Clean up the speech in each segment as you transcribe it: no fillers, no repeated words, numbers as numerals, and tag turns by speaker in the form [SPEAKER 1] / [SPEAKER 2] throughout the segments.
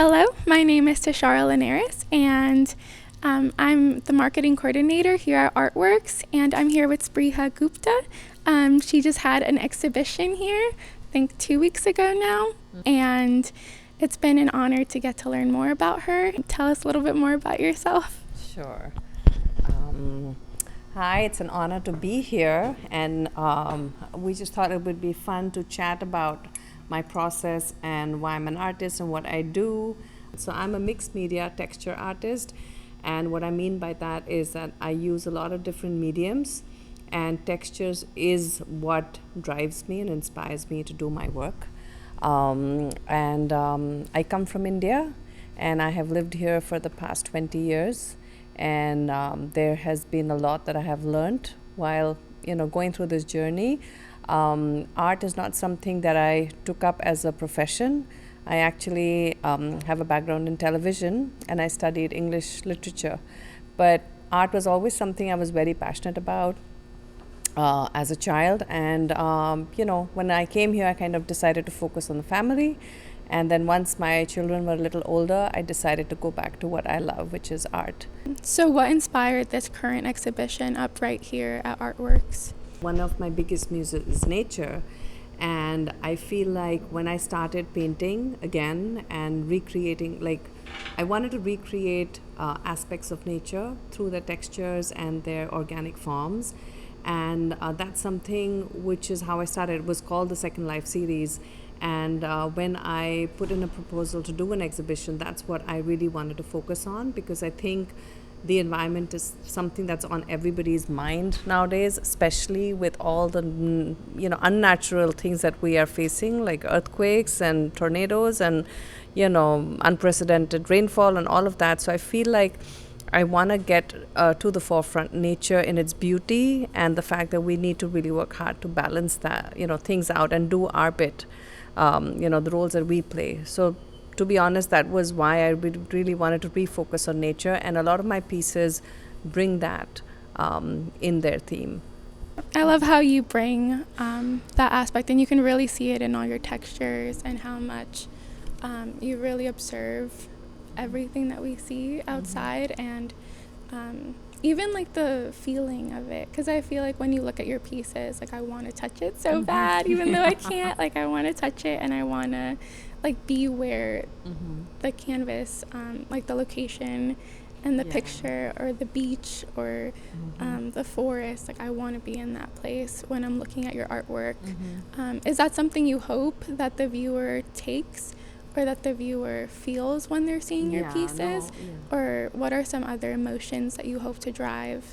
[SPEAKER 1] Hello, my name is Tashara Linares, and I'm the marketing coordinator here at Artworks, and I'm here with Spriha Gupta. She just had an exhibition here, I think 2 weeks ago now, and it's been an honor to get to learn more about her. Tell us a little bit more about yourself.
[SPEAKER 2] Sure. Hi, it's an honor to be here, and we just thought it would be fun to chat about my process and why I'm an artist and what I do. So I'm a mixed media texture artist, and what I mean by that is that I use a lot of different mediums, and textures is what drives me and inspires me to do my work. I come from India, and I have lived here for the past 20 years, and there has been a lot that I have learned while going through this journey. Art is not something that I took up as a profession. I actually have a background in television, and I studied English literature. But art was always something I was very passionate about as a child. And, when I came here, I kind of decided to focus on the family. And then once my children were a little older, I decided to go back to what I love, which is art.
[SPEAKER 1] So what inspired this current exhibition up right here at Artworks?
[SPEAKER 2] One of my biggest muses is nature, and I feel like when I started painting again and recreating, I wanted to recreate aspects of nature through their textures and their organic forms, and that's something which is how I started. It was called the Second Life series, and when I put in a proposal to do an exhibition, that's what I really wanted to focus on, because I think the environment is something that's on everybody's mind nowadays, especially with all the unnatural things that we are facing, like earthquakes and tornadoes and unprecedented rainfall and all of that. So I feel like I want to get to the forefront nature in its beauty, and the fact that we need to really work hard to balance that things out and do our bit, the roles that we play. So to be honest, that was why I really wanted to refocus on nature, and a lot of my pieces bring that in their theme.
[SPEAKER 1] I love how you bring that aspect, and you can really see it in all your textures and how much you really observe everything that we see outside, and even like the feeling of it, because I feel like when you look at your pieces, I want to touch it so bad, even though I can't. I want to touch it, and I want to be where the canvas, the location and the picture, or the beach, or the forest, I want to be in that place when I'm looking at your artwork. Is that something you hope that the viewer takes, or that the viewer feels when they're seeing your pieces? Or what are some other emotions that you hope to drive?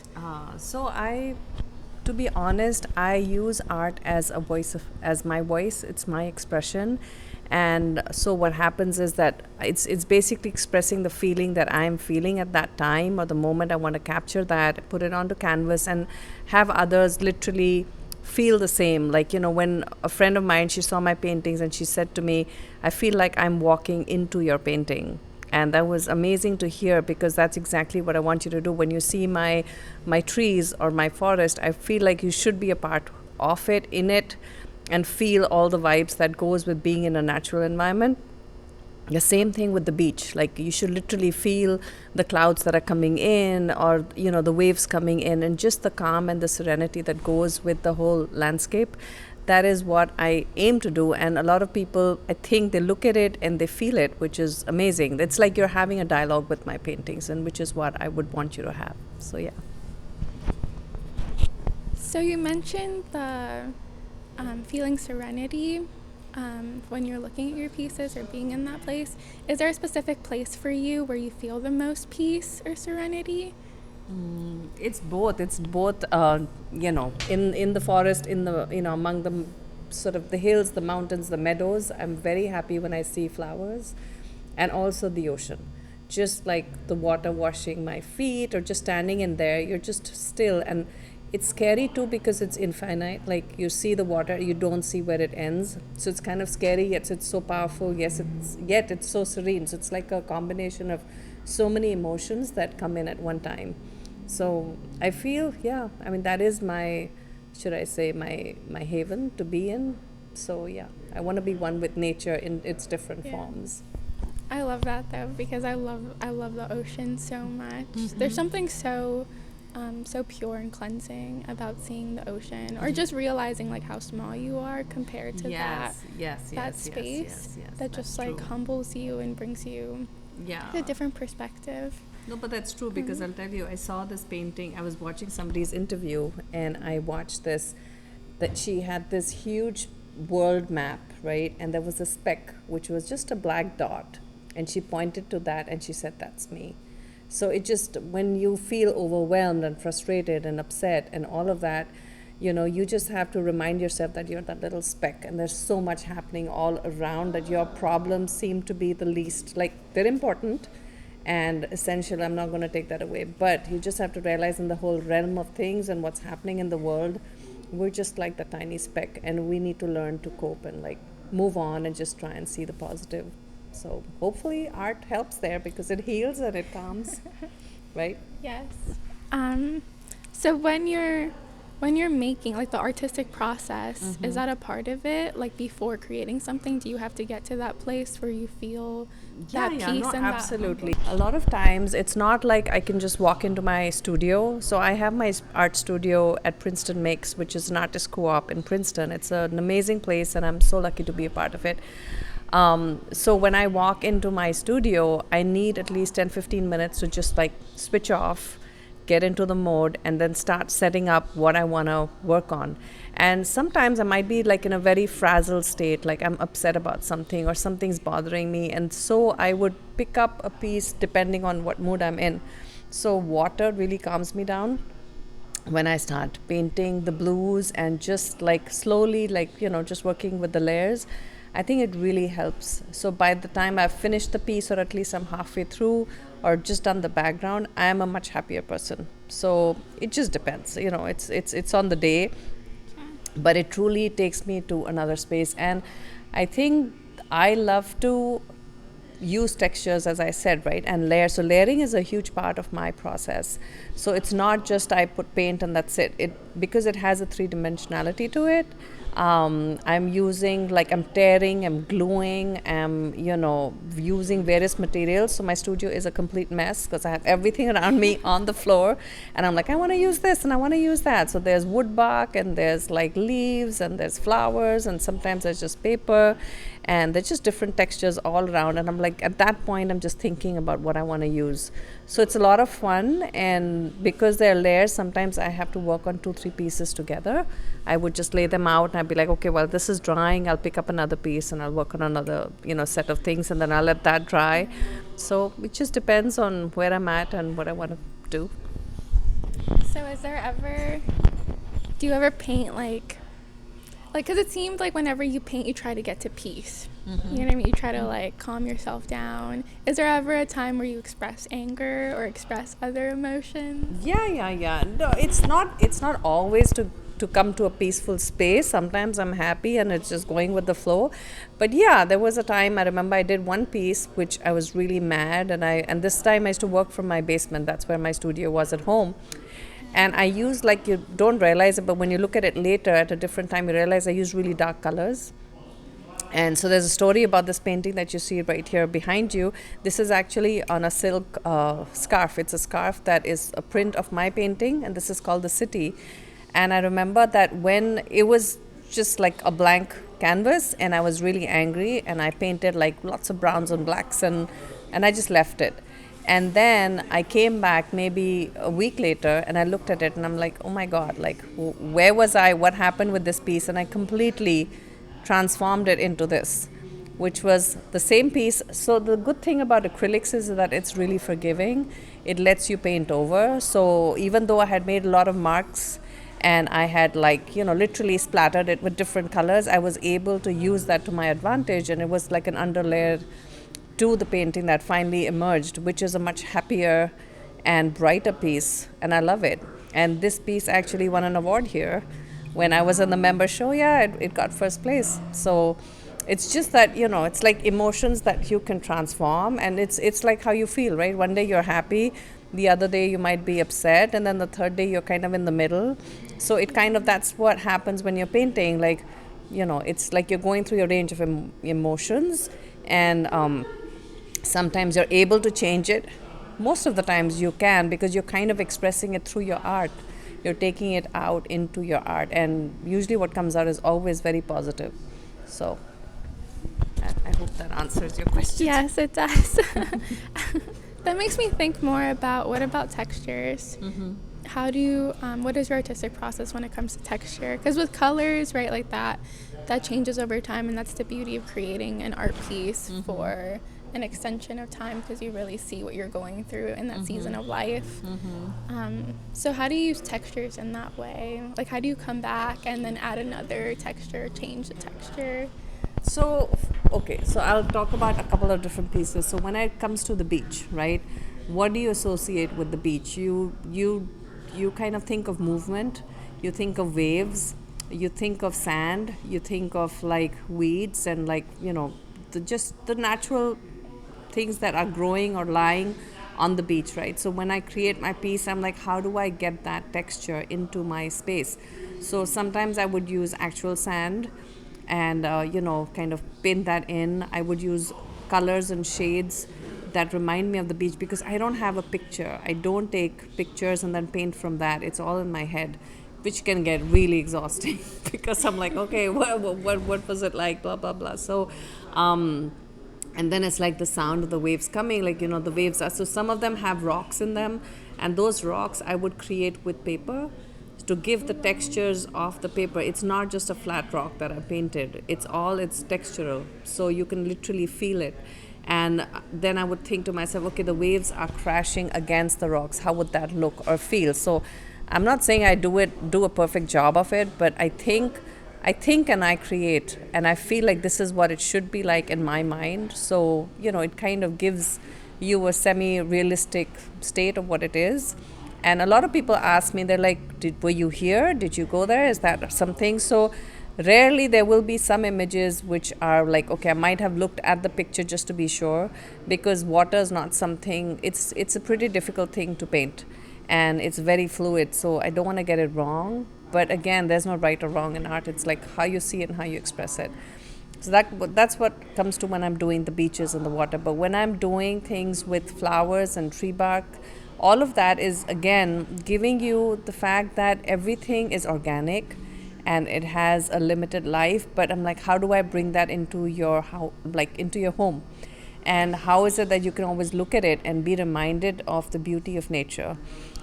[SPEAKER 2] To be honest, I use art as as my voice. It's my expression. And so what happens is that it's basically expressing the feeling that I'm feeling at that time or the moment. I want to capture that, put it onto canvas, and have others literally feel the same. When a friend of mine, she saw my paintings and she said to me, I feel like I'm walking into your painting. And that was amazing to hear, because that's exactly what I want you to do. When you see my trees or my forest, I feel like you should be a part of it, in it, and feel all the vibes that goes with being in a natural environment. The same thing with the beach. You should literally feel the clouds that are coming in, or the waves coming in, and just the calm and the serenity that goes with the whole landscape. That is what I aim to do, and a lot of people, I think, they look at it and they feel it, which is amazing. It's like you're having a dialogue with my paintings, and which is what I would want you to have. So yeah.
[SPEAKER 1] So you mentioned the feeling serenity when you're looking at your pieces or being in that place. Is there a specific place for you where you feel the most peace or serenity?
[SPEAKER 2] It's both. It's both. In the forest, in the among the sort of the hills, the mountains, the meadows. I'm very happy when I see flowers, and also the ocean. Just like the water washing my feet, or just standing in there, you're just still. And it's scary too, because it's infinite. You see the water, you don't see where it ends. So it's kind of scary, yet it's so powerful. Yet it's so serene. So it's like a combination of so many emotions that come in at one time. So I feel, that is my, should I say, my haven to be in. So I want to be one with nature in its different forms.
[SPEAKER 1] I love that though, because I love the ocean so much. There's something so pure and cleansing about seeing the ocean, or just realizing like how small you are compared to that space that just like humbles you and brings you to a different perspective.
[SPEAKER 2] No, but that's true, because I'll tell you, I saw this painting. I was watching somebody's interview, and I watched this, that she had this huge world map, right? And there was a speck, which was just a black dot. And she pointed to that and she said, "That's me." So it just, when you feel overwhelmed and frustrated and upset and all of that, you just have to remind yourself that you're that little speck, and there's so much happening all around, that your problems seem to be the least, like, they're important and essential. I'm not going to take that away, but you just have to realize, in the whole realm of things and what's happening in the world, we're just like the tiny speck, and we need to learn to cope and like move on and just try and see the positive. So hopefully art helps there, because it heals and it calms, right?
[SPEAKER 1] Yes. So when you're making, like, the artistic process, is that a part of it? Like, before creating something, do you have to get to that place where you feel that peace
[SPEAKER 2] no,
[SPEAKER 1] and
[SPEAKER 2] absolutely. A lot of times it's not like I can just walk into my studio. So I have my art studio at Princeton Makes, which is an artist co-op in Princeton. It's an amazing place, and I'm so lucky to be a part of it. So when I walk into my studio, I need at least 10-15 minutes to just like switch off, get into the mode, and then start setting up what I want to work on. And sometimes I might be like in a very frazzled state, like I'm upset about something or something's bothering me, and so I would pick up a piece depending on what mood I'm in. So water really calms me down when I start painting the blues, and just like slowly, like, just working with the layers. I think it really helps. So by the time I've finished the piece, or at least I'm halfway through, or just done the background, I am a much happier person. So it just depends. It's on the day, but it truly takes me to another space. And I think I love to use textures, as I said, right, and layer. So layering is a huge part of my process. So it's not just I put paint and that's it. Because it has a three-dimensionality to it. I'm using, like, I'm tearing, I'm gluing, I'm, using various materials. So my studio is a complete mess, because I have everything around me on the floor, and I'm like, I want to use this and I want to use that. So there's wood bark, and there's like leaves, and there's flowers, and sometimes there's just paper, and there's just different textures all around. And I'm like, at that point, I'm just thinking about what I want to use. So it's a lot of fun, and because they're layers, sometimes I have to work on 2-3 pieces together. I would just lay them out, and I'd be like, okay, well, this is drying, I'll pick up another piece and I'll work on another, set of things, and then I'll let that dry. So it just depends on where I'm at and what I want to do.
[SPEAKER 1] So do you ever paint like, because it seems like whenever you paint, you try to get to peace. You know what I mean? You try to like calm yourself down. Is there ever a time where you express anger or express other emotions?
[SPEAKER 2] Yeah. No, it's not always to come to a peaceful space. Sometimes I'm happy and it's just going with the flow. But yeah, there was a time I remember I did one piece which I was really mad, and this time I used to work from my basement. That's where my studio was at home. And I used, like, you don't realize it, but when you look at it later at a different time, you realize I used really dark colors. And so there's a story about this painting that you see right here behind you. This is actually on a silk scarf. It's a scarf that is a print of my painting, and this is called The City. And I remember that when it was just like a blank canvas, and I was really angry, and I painted like lots of browns and blacks, and I just left it. And then I came back maybe a week later, and I looked at it and I'm like, oh my God, like, where was I? What happened with this piece? And I completely transformed it into this, which was the same piece. So the good thing about acrylics is that it's really forgiving. It lets you paint over. So even though I had made a lot of marks, and I had, like, literally splattered it with different colors, I was able to use that to my advantage, and it was like an underlayer to the painting that finally emerged, which is a much happier and brighter piece, and I love it. And this piece actually won an award here when I was in the member show. It got first place. So it's just that, it's like emotions that you can transform, and it's like how you feel, right? One day you're happy, the other day you might be upset, and then the third day you're kind of in the middle. So that's what happens when you're painting. Like, it's like you're going through your range of emotions, and Sometimes you're able to change it. Most of the times you can, because you're kind of expressing it through your art. You're taking it out into your art, and usually what comes out is always very positive. So I hope that answers your question.
[SPEAKER 1] Yes, it does. That makes me think more about, what about textures? How do you, what is your artistic process when it comes to texture? Because with colors, right, like that changes over time, and that's the beauty of creating an art piece for an extension of time, because you really see what you're going through in that season of life. So how do you use textures in that way? Like, how do you come back and then add another texture, change the texture?
[SPEAKER 2] So, okay, so I'll talk about a couple of different pieces. So when it comes to the beach, right, what do you associate with the beach? You kind of think of movement, you think of waves, you think of sand, you think of like weeds and like, just the natural things that are growing or lying on the beach, right? So when I create my piece, I'm like, how do I get that texture into my space? So sometimes I would use actual sand and kind of paint that in. I would use colors and shades that remind me of the beach, because I don't have a picture. I don't take pictures and then paint from that. It's all in my head, which can get really exhausting because I'm like, okay, what was it like, blah blah blah. So and then it's like the sound of the waves coming, like, the waves are, so some of them have rocks in them, and those rocks I would create with paper to give the textures of the paper. It's not just a flat rock that I painted, it's textural, so you can literally feel it. And then I would think to myself, okay, the waves are crashing against the rocks, how would that look or feel? So I'm not saying I do a perfect job of it, but I think and I create, and I feel like this is what it should be like in my mind. So, it kind of gives you a semi-realistic state of what it is. And a lot of people ask me, they're like, were you here? Did you go there? Is that something? So rarely there will be some images which are like, okay, I might have looked at the picture just to be sure, because water is not something, it's a pretty difficult thing to paint, and it's very fluid, so I don't want to get it wrong. But again, there's no right or wrong in art. It's like how you see it and how you express it. So that's what comes to when I'm doing the beaches and the water. But when I'm doing things with flowers and tree bark, all of that is, again, giving you the fact that everything is organic and it has a limited life. But I'm like, how do I bring that into your into your home? And how is it that you can always look at it and be reminded of the beauty of nature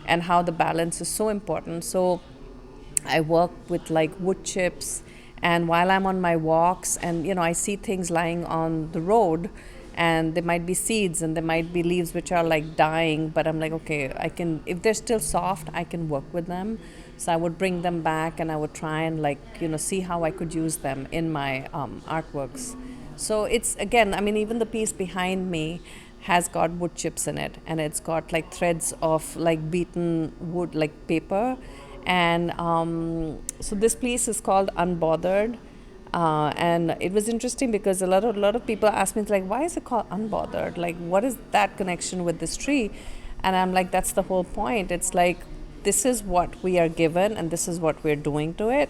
[SPEAKER 2] and how the balance is so important? So I work with like wood chips, and while I'm on my walks and I see things lying on the road, and there might be seeds and there might be leaves which are like dying, but I'm like, okay, I can, if they're still soft, I can work with them. So I would bring them back and I would try and see how I could use them in my artworks. So it's, again, I mean, even the piece behind me has got wood chips in it, and it's got like threads of like beaten wood, like paper. And so this piece is called Unbothered. And it was interesting because a lot of people ask me, like, why is it called Unbothered? Like, what is that connection with this tree? And I'm like, that's the whole point. It's like, this is what we are given and this is what we're doing to it.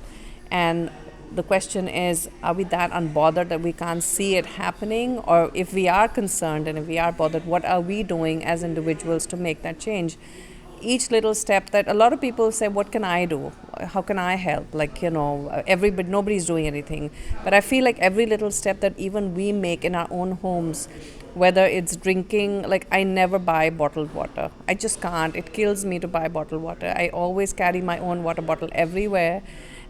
[SPEAKER 2] And the question is, are we that unbothered that we can't see it happening? Or if we are concerned and if we are bothered, what are we doing as individuals to make that change? Each little step that a lot of people say, what can I do? How can I help? Like, everybody, nobody's doing anything. But I feel like every little step that even we make in our own homes, whether it's drinking, like I never buy bottled water. I just can't. It kills me to buy bottled water. I always carry my own water bottle everywhere.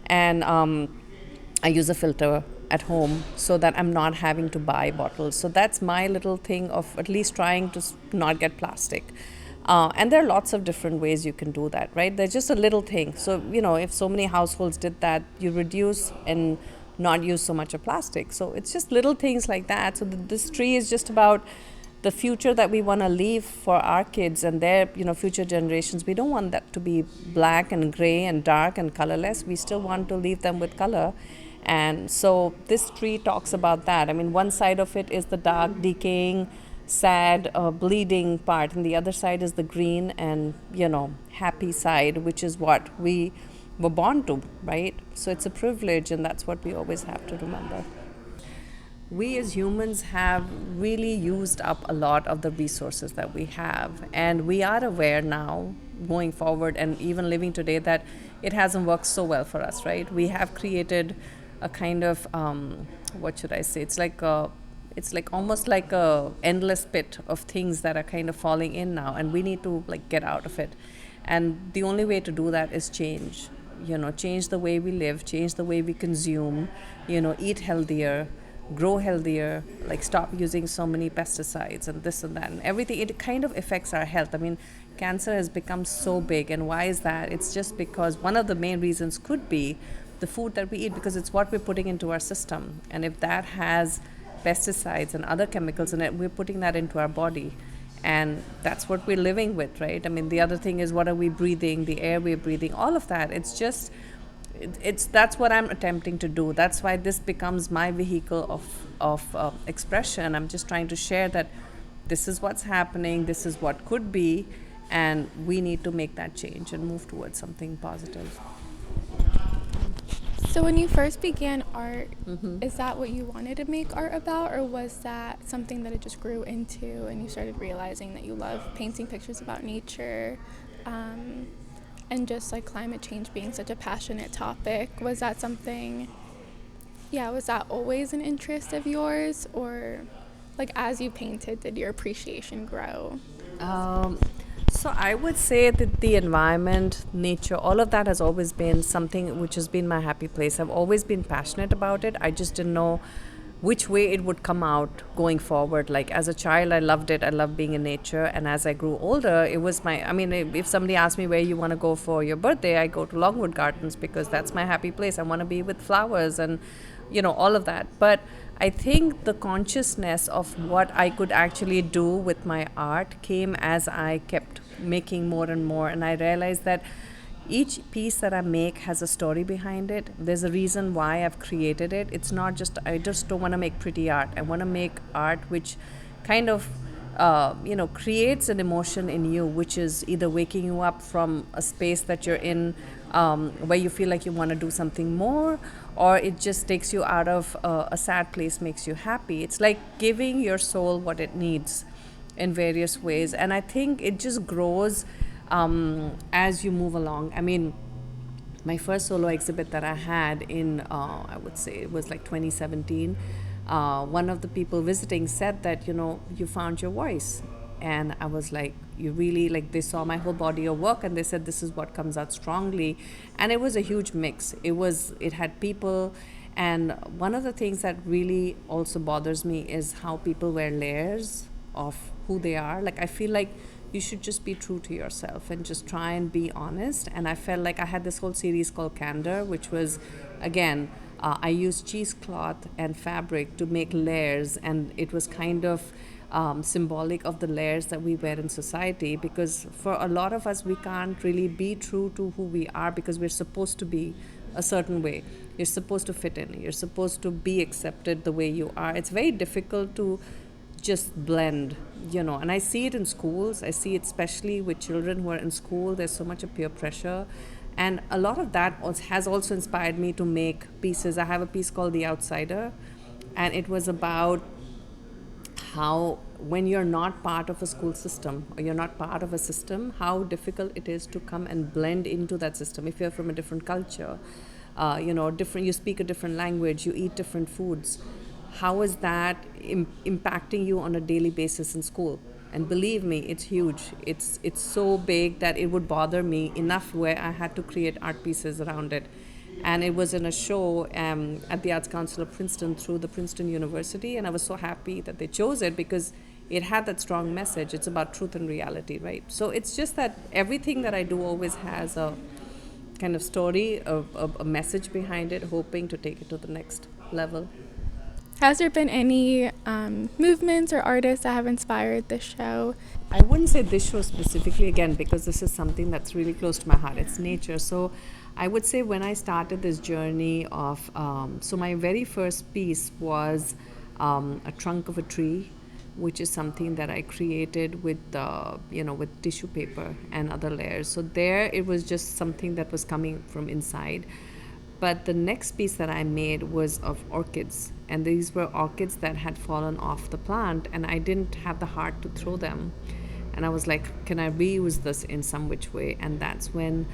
[SPEAKER 2] And I use a filter at home so that I'm not having to buy bottles. So that's my little thing of at least trying to not get plastic. And there are lots of different ways you can do that, right? There's just a little thing. So, if so many households did that, you reduce and not use so much of plastic. So it's just little things like that. So this tree is just about the future that we want to leave for our kids and their, future generations. We don't want that to be black and gray and dark and colorless. We still want to leave them with color. And so this tree talks about that. I mean, one side of it is the dark, decaying, sad, bleeding part, and the other side is the green and happy side, which is what we were born to, right? So it's a privilege, and that's what we always have to remember. we as humans have really used up a lot of the resources that we have. And we are aware now, going forward and even living today, that it hasn't worked so well for us, right? We have created a kind of, what should I say? It's like almost like a endless pit of things that are kind of falling in now, and we need to like get out of it. And the only way to do that is change. Change the way we live, change the way we consume, eat healthier, grow healthier, like stop using so many pesticides and this and that and everything. It kind of affects our health. I mean, cancer has become so big, and why is that? It's just because one of the main reasons could be the food that we eat, because it's what we're putting into our system. And if that has pesticides and other chemicals in it, we're putting that into our body, and that's what we're living with, right? I mean, the other thing is, what are we breathing, the air we're breathing, all of that. It's just it's that's what I'm attempting to do. That's why this becomes my vehicle of expression. I'm just trying to share that this is what's happening, this is what could be, and we need to make that change and move towards something positive.
[SPEAKER 1] So when you first began art, is that what you wanted to make art about, or was that something that it just grew into and you started realizing that you love painting pictures about nature, and just like climate change being such a passionate topic? Was that something, was that always an interest of yours, or like as you painted, did your appreciation grow?
[SPEAKER 2] Um, so I would say that the environment, nature, all of that has always been something which has been my happy place. I've always been passionate about it. I just didn't know which way it would come out going forward. Like as a child, I loved it. I loved being in nature. And as I grew older, it was I mean, if somebody asked me where you want to go for your birthday, I go to Longwood Gardens because that's my happy place. I want to be with flowers and, all of that. But I think the consciousness of what I could actually do with my art came as I kept making more and more. And I realized that each piece that I make has a story behind it. There's a reason why I've created it. It's not just, I just don't want to make pretty art. I want to make art which kind of, creates an emotion in you, which is either waking you up from a space that you're in, where you feel like you want to do something more, or it just takes you out of a sad place, makes you happy. It's like giving your soul what it needs in various ways. And I think it just grows as you move along. I mean, my first solo exhibit that I had in, I would say it was like 2017, one of the people visiting said that, you found your voice. And I was like, you really, like, they saw my whole body of work and they said, this is what comes out strongly. And it was a huge mix. It had people. And one of the things that really also bothers me is how people wear layers of who they are. Like, I feel like you should just be true to yourself and just try and be honest. And I felt like I had this whole series called Candor, which was, again, I used cheesecloth and fabric to make layers, and it was kind of symbolic of the layers that we wear in society, because for a lot of us, we can't really be true to who we are because we're supposed to be a certain way. You're supposed to fit in. You're supposed to be accepted the way you are. It's very difficult to just blend, and I see it in schools. I see it especially with children who are in school. There's so much of peer pressure, and a lot of that has also inspired me to make pieces. I have a piece called The Outsider, and it was about how when you're not part of a school system or you're not part of a system, how difficult it is to come and blend into that system. If you're from a different culture, different, you speak a different language, you eat different foods, how is that impacting you on a daily basis in school? And believe me, it's huge. It's so big that it would bother me enough where I had to create art pieces around it. And it was in a show at the Arts Council of Princeton through the Princeton University, and I was so happy that they chose it because it had that strong message. It's about truth and reality, right? So it's just that everything that I do always has a kind of story, a message behind it, hoping to take it to the next level.
[SPEAKER 1] Has there been any movements or artists that have inspired this show?
[SPEAKER 2] I wouldn't say this show specifically, again, because this is something that's really close to my heart. It's nature. So I would say when I started this journey of, so my very first piece was a trunk of a tree, which is something that I created with, with tissue paper and other layers. So there it was just something that was coming from inside. But the next piece that I made was of orchids, and these were orchids that had fallen off the plant, and I didn't have the heart to throw them. And I was like, can I reuse this in some which way? And that's when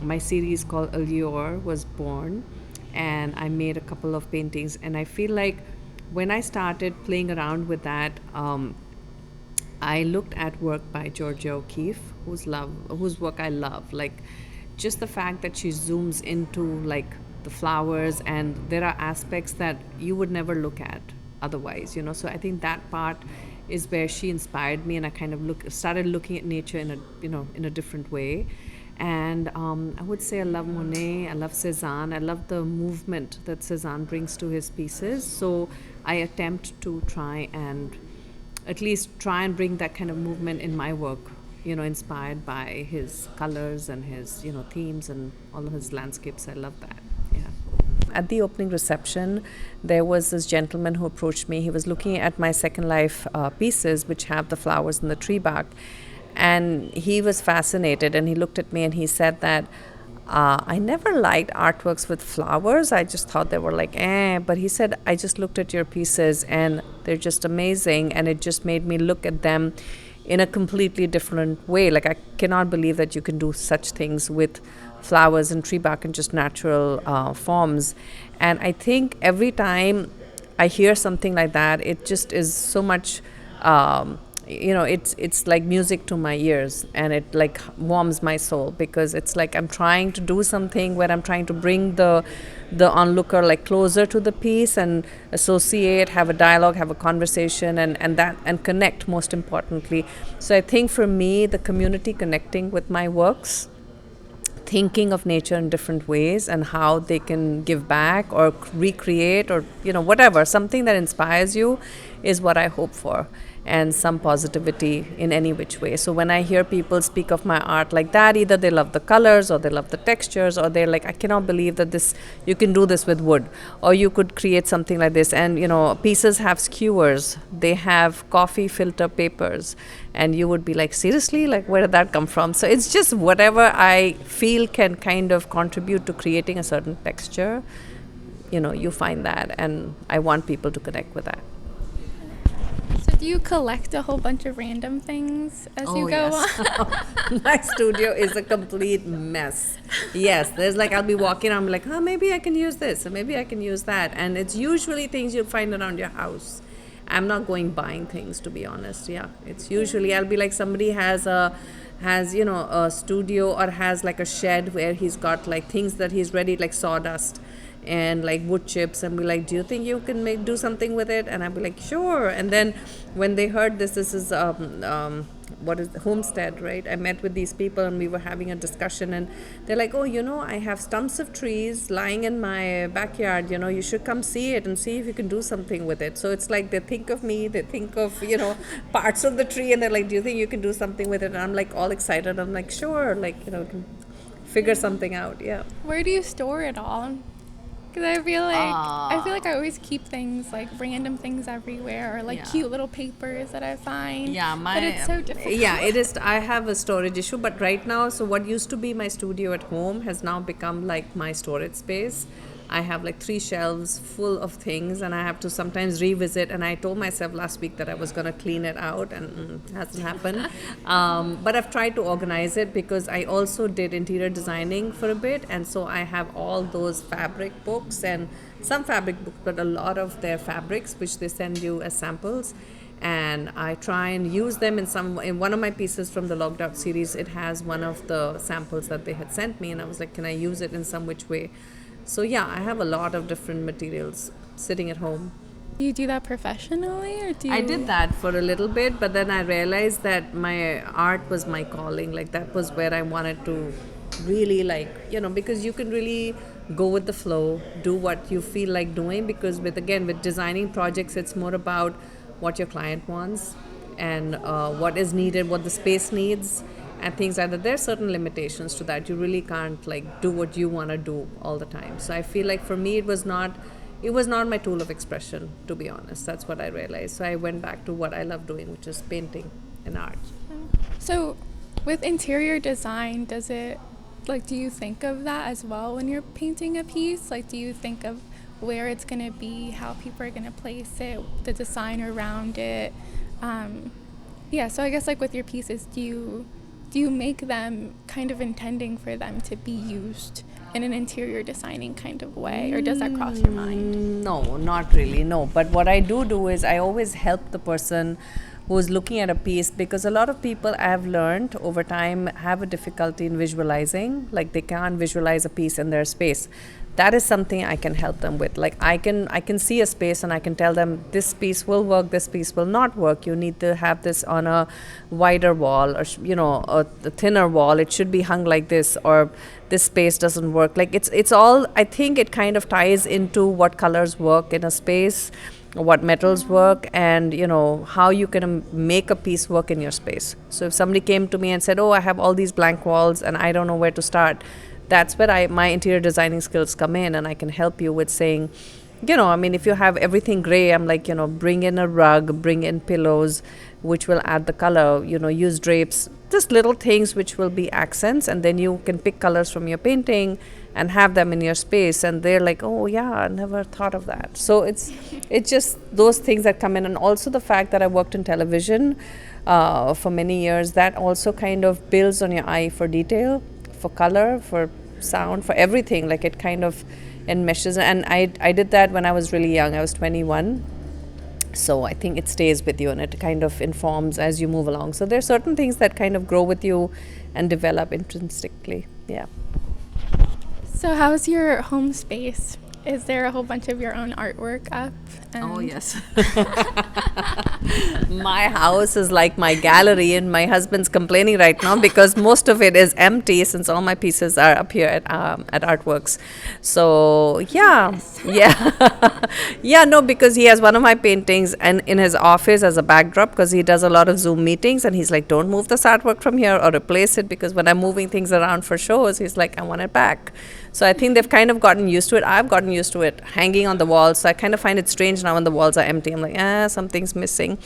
[SPEAKER 2] my series called Allure was born, and I made a couple of paintings. And I feel like when I started playing around with that, I looked at work by Georgia O'Keeffe, whose work I love. Like, just the fact that she zooms into like the flowers, and there are aspects that you would never look at otherwise, you know. So I think that part is where she inspired me, and I kind of started looking at nature in a, you know, in a different way. And I would say I love Monet, I love Cézanne, I love the movement that Cézanne brings to his pieces. So I attempt to try and at least try and bring that kind of movement in my work, you know, inspired by his colors and his, you know, themes and all of his landscapes. I love that. Yeah. At the opening reception, there was this gentleman who approached me. He was looking at my Second Life pieces, which have the flowers and the tree bark. And he was fascinated, and he looked at me and he said that I never liked artworks with flowers. I just thought they were like, eh. But he said, I just looked at your pieces and they're just amazing. And it just made me look at them in a completely different way. Like, I cannot believe that you can do such things with flowers and tree bark and just natural forms. And I think every time I hear something like that, it just is so much. You know, it's like music to my ears, and it like warms my soul, because it's like I'm trying to do something where I'm trying to bring the onlooker like closer to the piece and associate, have a dialogue, have a conversation, and connect, most importantly. So I think for me, the community connecting with my works, thinking of nature in different ways and how they can give back or recreate, or, you know, whatever, something that inspires you, is what I hope for, and some positivity in any which way. So when I hear people speak of my art like that, either they love the colors or they love the textures, or they're like, I cannot believe that this, you can do this with wood, or you could create something like this. And, you know, pieces have skewers, they have coffee filter papers, and you would be like, seriously, like, where did that come from? So it's just whatever I feel can kind of contribute to creating a certain texture, you know, you find that, and I want people to connect with that.
[SPEAKER 1] So do you collect a whole bunch of random things as you go on?
[SPEAKER 2] My studio is a complete mess. Yes, there's like, I'll be walking, I'm like, oh, maybe I can use this, or maybe I can use that. And it's usually things you'll find around your house. I'm not going buying things, to be honest. Yeah, it's usually, I'll be like, somebody has you know, a studio, or has like a shed where he's got like things that he's ready, like sawdust and like wood chips, and be like, do you think you can do something with it? And I'll be like, sure. And then when they heard this is what is the homestead, right? I met with these people and we were having a discussion, and they're like, oh, you know, I have stumps of trees lying in my backyard, you know, you should come see it and see if you can do something with it. So it's like they think of me, they think of, you know, parts of the tree, and they're like, do you think you can do something with it? And I'm like all excited. I'm like, sure, like, you know, we can figure something out. Yeah.
[SPEAKER 1] Where do you store it all? Because I feel like I always keep things, like random things everywhere, or like cute little papers that I find.
[SPEAKER 2] Yeah,
[SPEAKER 1] but it's so difficult.
[SPEAKER 2] Yeah, it is. I have a storage issue, but right now, so what used to be my studio at home has now become like my storage space. I have like 3 shelves full of things, and I have to sometimes revisit. And I told myself last week that I was going to clean it out, and it hasn't happened. But I've tried to organize it, because I also did interior designing for a bit. And so I have all those fabric books, and some fabric books, but a lot of their fabrics, which they send you as samples. And I try and use them in one of my pieces from the Logged Out series. It has one of the samples that they had sent me, and I was like, can I use it in some which way? So yeah, I have a lot of different materials sitting at home.
[SPEAKER 1] Do you do that professionally, or do you?
[SPEAKER 2] I did that for a little bit, but then I realized that my art was my calling. Like, that was where I wanted to really, like, you know, because you can really go with the flow, do what you feel like doing. Because with designing projects, it's more about what your client wants, and what is needed, what the space needs, and things like that. There are certain limitations to that. You really can't like do what you want to do all the time. So I feel like for me, it was not my tool of expression, to be honest. That's what I realized. So I went back to what I love doing, which is painting and art.
[SPEAKER 1] So with interior design, does it like, do you think of that as well when you're painting a piece? Like, do you think of where it's going to be, how people are going to place it, the design around it? Yeah, so I guess, like, with your pieces, do you make them kind of intending for them to be used in an interior designing kind of way, or does that cross your mind?
[SPEAKER 2] No, not really, no. But what I do is I always help the person who's looking at a piece, because a lot of people I've learned over time have a difficulty in visualizing, like they can't visualize a piece in their space. That is something I can help them with. Like I can see a space and I can tell them this piece will work, this piece will not work. You need to have this on a wider wall, or a thinner wall. It should be hung like this, or this space doesn't work. Like it's all, I think it kind of ties into what colors work in a space, what metals work, and how you can make a piece work in your space. So if somebody came to me and said, oh, I have all these blank walls and I don't know where to start, that's where my interior designing skills come in, and I can help you with saying, if you have everything gray, I'm like, bring in a rug, bring in pillows, which will add the color, use drapes, just little things which will be accents, and then you can pick colors from your painting and have them in your space, and they're like, oh yeah, I never thought of that. So it's just those things that come in. And also the fact that I worked in television for many years, that also kind of builds on your eye for detail, for color, for sound, for everything. Like it kind of enmeshes. And I did that when I was really young. I was 21. So I think it stays with you, and it kind of informs as you move along. So there are certain things that kind of grow with you and develop intrinsically. Yeah.
[SPEAKER 1] So how's your home space? Is there a whole bunch of your own artwork up?
[SPEAKER 2] Oh, yes. My house is like my gallery, and my husband's complaining right now because most of it is empty since all my pieces are up here at Artworks. So, yeah.
[SPEAKER 1] Yes.
[SPEAKER 2] Yeah. Yeah, no, because he has one of my paintings and in his office as a backdrop, because he does a lot of Zoom meetings, and he's like, don't move this artwork from here or replace it, because when I'm moving things around for shows, he's like, I want it back. So I think they've kind of gotten used to it. I've gotten used to it hanging on the walls. So I kind of find it strange now when the walls are empty. I'm like, something's missing.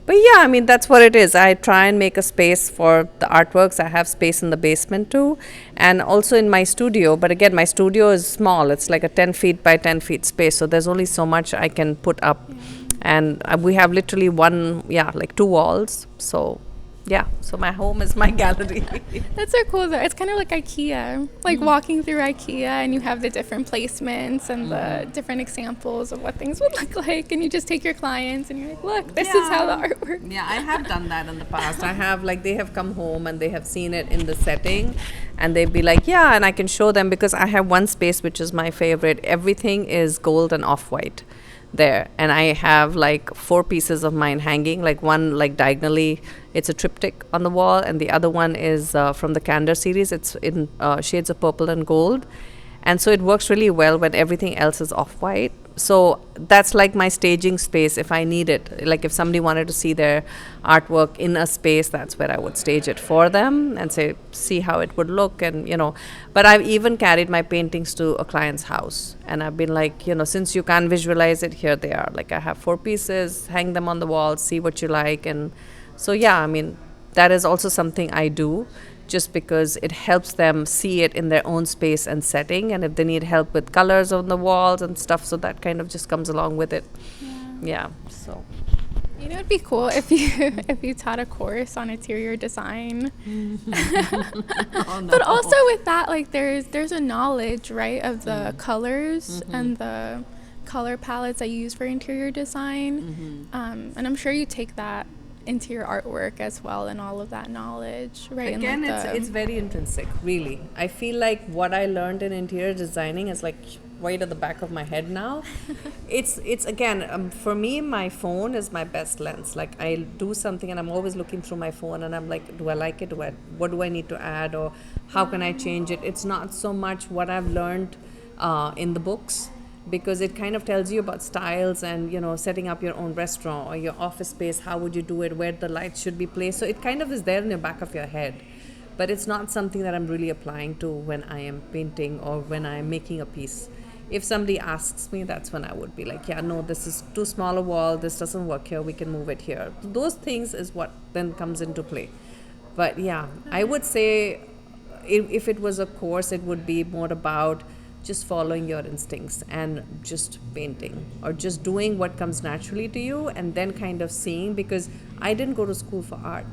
[SPEAKER 2] But yeah, that's what it is. I try and make a space for the artworks. I have space in the basement too, and also in my studio. But again, my studio is small. It's like a 10 feet by 10 feet space. So there's only so much I can put up. Yeah. And we have literally like 2 walls. So yeah, so my home is my gallery.
[SPEAKER 1] That's so cool though. It's kind of like IKEA, like walking through IKEA, and you have the different placements and the different examples of what things would look like, and you just take your clients and you're like, look, this is how the art works.
[SPEAKER 2] Yeah, I have done that in the past. I have, like, they have come home and they have seen it in the setting, and they'd be like, yeah, and I can show them, because I have one space which is my favorite. Everything is gold and off-white there, and I have like 4 pieces of mine hanging, like one like diagonally, it's a triptych on the wall, and the other one is from the Candor series. It's in shades of purple and gold, and so it works really well when everything else is off-white. So that's like my staging space if I need it. Like if somebody wanted to see their artwork in a space, that's where I would stage it for them and say, see how it would look. And but I've even carried my paintings to a client's house, and I've been like, since you can't visualize it, here they are. Like I have 4 pieces, hang them on the wall, see what you like. And so yeah, that is also something I do, just because it helps them see it in their own space and setting. And if they need help with colors on the walls and stuff, so that kind of just comes along with it. Yeah. So
[SPEAKER 1] It'd be cool if you taught a course on interior design.
[SPEAKER 2] Oh, no.
[SPEAKER 1] But also with that, like there's a knowledge, right, of the colors and the color palettes that you use for interior design. And I'm sure you take that into your artwork as well, and all of that knowledge, right?
[SPEAKER 2] Again, it's very intrinsic, really. I feel like what I learned in interior designing is like right at the back of my head now. It's again, for me, my phone is my best lens. Like I do something and I'm always looking through my phone, and I'm like, do I like it? What do I need to add, or how can I change it? It's not so much what I've learned in the books, because it kind of tells you about styles and setting up your own restaurant or your office space. How would you do it? Where the lights should be placed? So it kind of is there in the back of your head, but it's not something that I'm really applying to when I am painting or when I am making a piece. If somebody asks me, that's when I would be like, yeah, no, this is too small a wall, this doesn't work here, we can move it here. Those things is what then comes into play. But yeah, I would say if it was a course, it would be more about just following your instincts and just painting or just doing what comes naturally to you, and then kind of seeing, because I didn't go to school for art.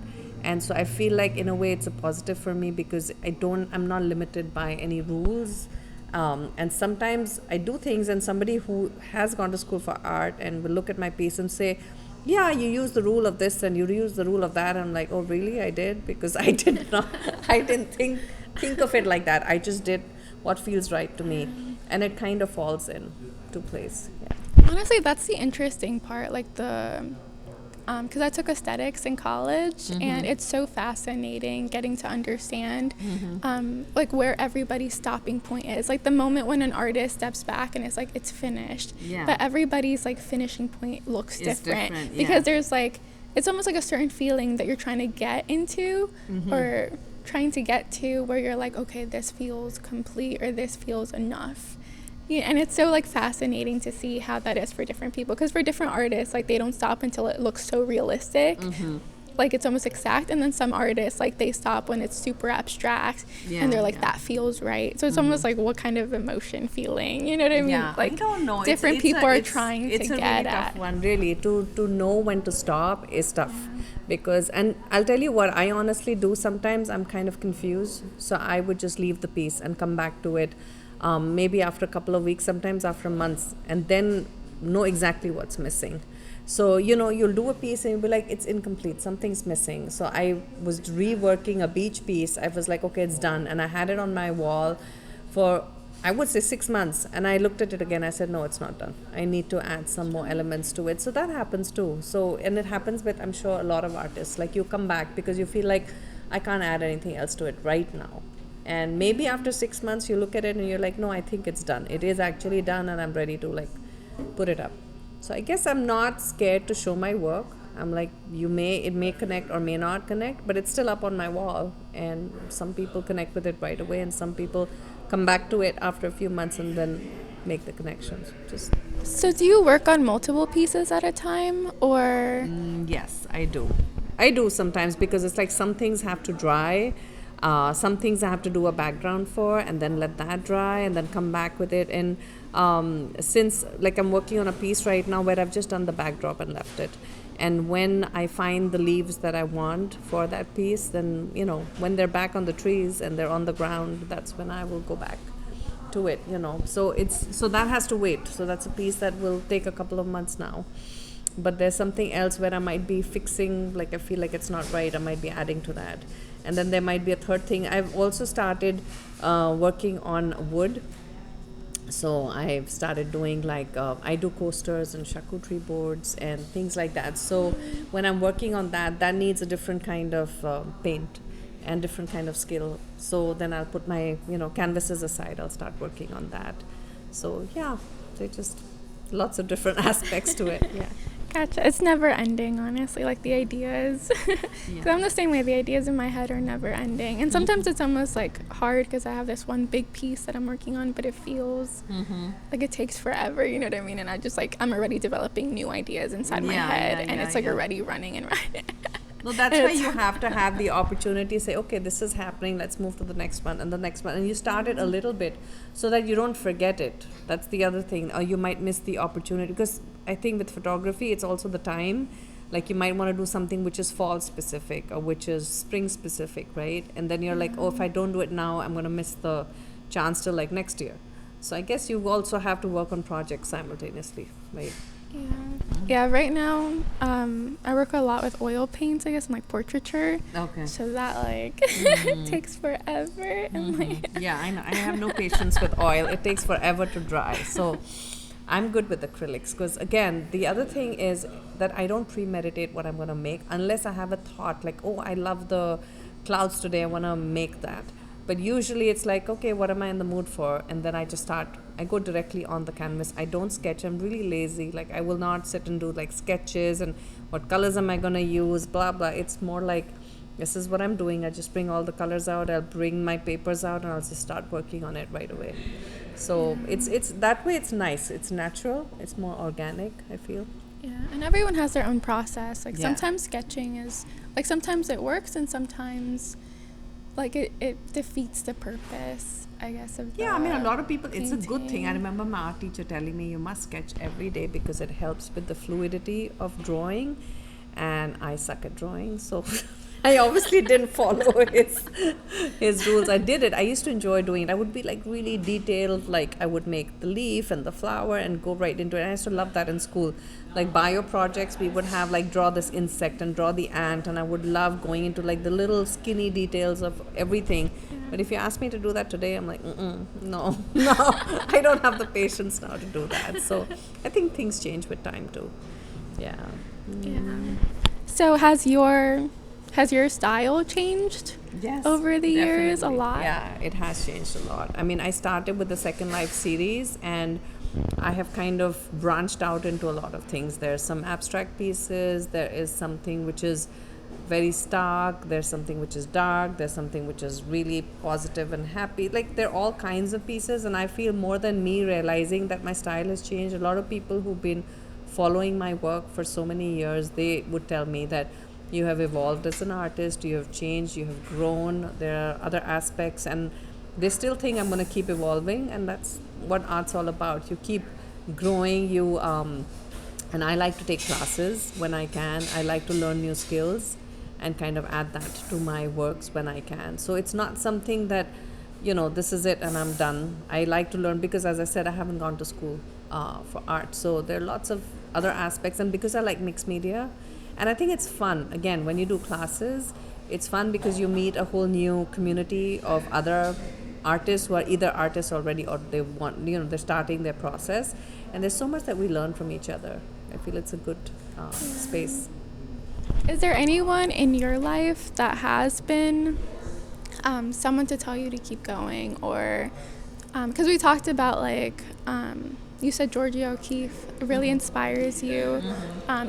[SPEAKER 2] And so I feel like in a way it's a positive for me, because I'm not limited by any rules. And sometimes I do things, and somebody who has gone to school for art and will look at my piece and say, yeah, you use the rule of this and you use the rule of that. I'm like, oh really? I did? Because I did not, I didn't think of it like that. I just did what feels right to me, and it kind of falls in to place. Yeah.
[SPEAKER 1] Honestly, that's the interesting part, like the because I took aesthetics in college, and it's so fascinating getting to understand like where everybody's stopping point is, like the moment when an artist steps back and it's like it's finished, but everybody's like finishing point looks different because there's like, it's almost like a certain feeling that you're trying to get into or trying to get to, where you're like, okay, this feels complete or this feels enough. Yeah, and it's so like fascinating to see how that is for different people, because for different artists, like they don't stop until it looks so realistic, like it's almost exact, and then some artists, like they stop when it's super abstract, and they're like, that feels right. So it's almost like what kind of emotion feeling, you know what I mean? Like,
[SPEAKER 2] I don't know.
[SPEAKER 1] Different people are trying to get at. It's a really
[SPEAKER 2] tough one, really. To know when to stop is tough. Because, and I'll tell you what I honestly do, sometimes I'm kind of confused, so I would just leave the piece and come back to it maybe after a couple of weeks, sometimes after months, and then know exactly what's missing. So, you'll do a piece and you'll be like, it's incomplete, something's missing. So I was reworking a beach piece. I was like, okay, it's done. And I had it on my wall for, I would say 6 months. And I looked at it again. I said, no, it's not done. I need to add some more elements to it. So that happens too. So, and it happens with, I'm sure, a lot of artists. Like you come back because you feel like, I can't add anything else to it right now. And maybe after 6 months, you look at it and you're like, no, I think it's done. It is actually done, and I'm ready to like put it up. So I guess I'm not scared to show my work. I'm like, it may connect or may not connect, but it's still up on my wall. And some people connect with it right away, and some people come back to it after a few months and then make the connections.
[SPEAKER 1] So do you work on multiple pieces at a time, or?
[SPEAKER 2] Yes, I do. I do sometimes, because it's like some things have to dry. Some things I have to do a background for, and then let that dry, and then come back with it. And since like I'm working on a piece right now where I've just done the backdrop and left it, and when I find the leaves that I want for that piece, then when they're back on the trees and they're on the ground, that's when I will go back to it. So that has to wait. So that's a piece that will take a couple of months now. But there's something else where I might be fixing, like I feel like it's not right, I might be adding to that. And then there might be a third thing. I've also started working on wood. So I've started doing like, I do coasters and charcuterie boards and things like that. So when I'm working on that needs a different kind of paint and different kind of skill. So then I'll put my, canvases aside, I'll start working on that. So yeah, they just lots of different aspects to it. Yeah.
[SPEAKER 1] Gotcha. It's never ending, honestly, like the ideas. Because I'm the same way. The ideas in my head are never ending. And sometimes it's almost like hard because I have this one big piece that I'm working on, but it feels like it takes forever, you know what I mean? And I just like, I'm already developing new ideas inside my head, and it's like already running and running.
[SPEAKER 2] Well, that's why you have to have the opportunity, say, okay, this is happening, let's move to the next one and the next one. And you start it a little bit so that you don't forget it. That's the other thing. Or you might miss the opportunity, because I think with photography, it's also the time. Like you might want to do something which is fall specific or which is spring specific, right? And then you're like, oh, if I don't do it now, I'm going to miss the chance till like next year. So I guess you also have to work on projects simultaneously, right?
[SPEAKER 1] Yeah, right now I work a lot with oil paints, I guess, and like portraiture. Okay. So that like takes forever. And like
[SPEAKER 2] yeah, I know. I have no patience with oil. It takes forever to dry. So I'm good with acrylics, because again, the other thing is that I don't premeditate what I'm going to make unless I have a thought like, oh, I love the clouds today, I want to make that. But usually it's like, okay, what am I in the mood for? And then I just start, I go directly on the canvas. I don't sketch. I'm really lazy. Like I will not sit and do like sketches and what colors am I going to use, blah, blah. It's more like, this is what I'm doing. I just bring all the colors out. I'll bring my papers out and I'll just start working on it right away. So it's that way. It's nice. It's natural. It's more organic, I feel.
[SPEAKER 1] Yeah, and everyone has their own process. Like sometimes sketching is, like sometimes it works and sometimes like it defeats the purpose, I guess, of
[SPEAKER 2] Yeah, I mean, a lot of people,
[SPEAKER 1] painting.
[SPEAKER 2] it's a good thing. I remember my art teacher telling me you must sketch every day because it helps with the fluidity of drawing. And I suck at drawing, so I obviously didn't follow his rules. I did it. I used to enjoy doing it. I would be like really detailed, like I would make the leaf and the flower and go right into it. And I used to love that in school. Like bio projects, we would have like draw this insect and draw the ant, and I would love going into like the little skinny details of everything. But if you ask me to do that today, I'm like, no, no, I don't have the patience now to do that. So I think things change with time too. Yeah.
[SPEAKER 1] Yeah. So has your style changed?
[SPEAKER 2] Yes,
[SPEAKER 1] over the years a
[SPEAKER 2] definitely.
[SPEAKER 1] lot?
[SPEAKER 2] Yeah, it has changed a lot. I mean, I started with the Second Life series, and I have kind of branched out into a lot of things. There's some abstract pieces, there is something which is very stark, there's something which is dark, there's something which is really positive and happy. Like, there are all kinds of pieces, and I feel more than me realizing that my style has changed, a lot of people who've been following my work for so many years, they would tell me that you have evolved as an artist, you have changed, you have grown, there are other aspects, and they still think I'm going to keep evolving, and that's what art's all about. You keep growing, and I like to take classes when I can. I like to learn new skills and kind of add that to my works when I can. So it's not something that, this is it and I'm done. I like to learn because, as I said, I haven't gone to school for art. So there are lots of other aspects, and because I like mixed media, and I think it's fun. Again, when you do classes, it's fun because you meet a whole new community of other artists who are either artists already or they want, they're starting their process. And there's so much that we learn from each other. I feel it's a good space.
[SPEAKER 1] Is there anyone in your life that has been someone to tell you to keep going, or because we talked about you said Georgia O'Keeffe really inspires you.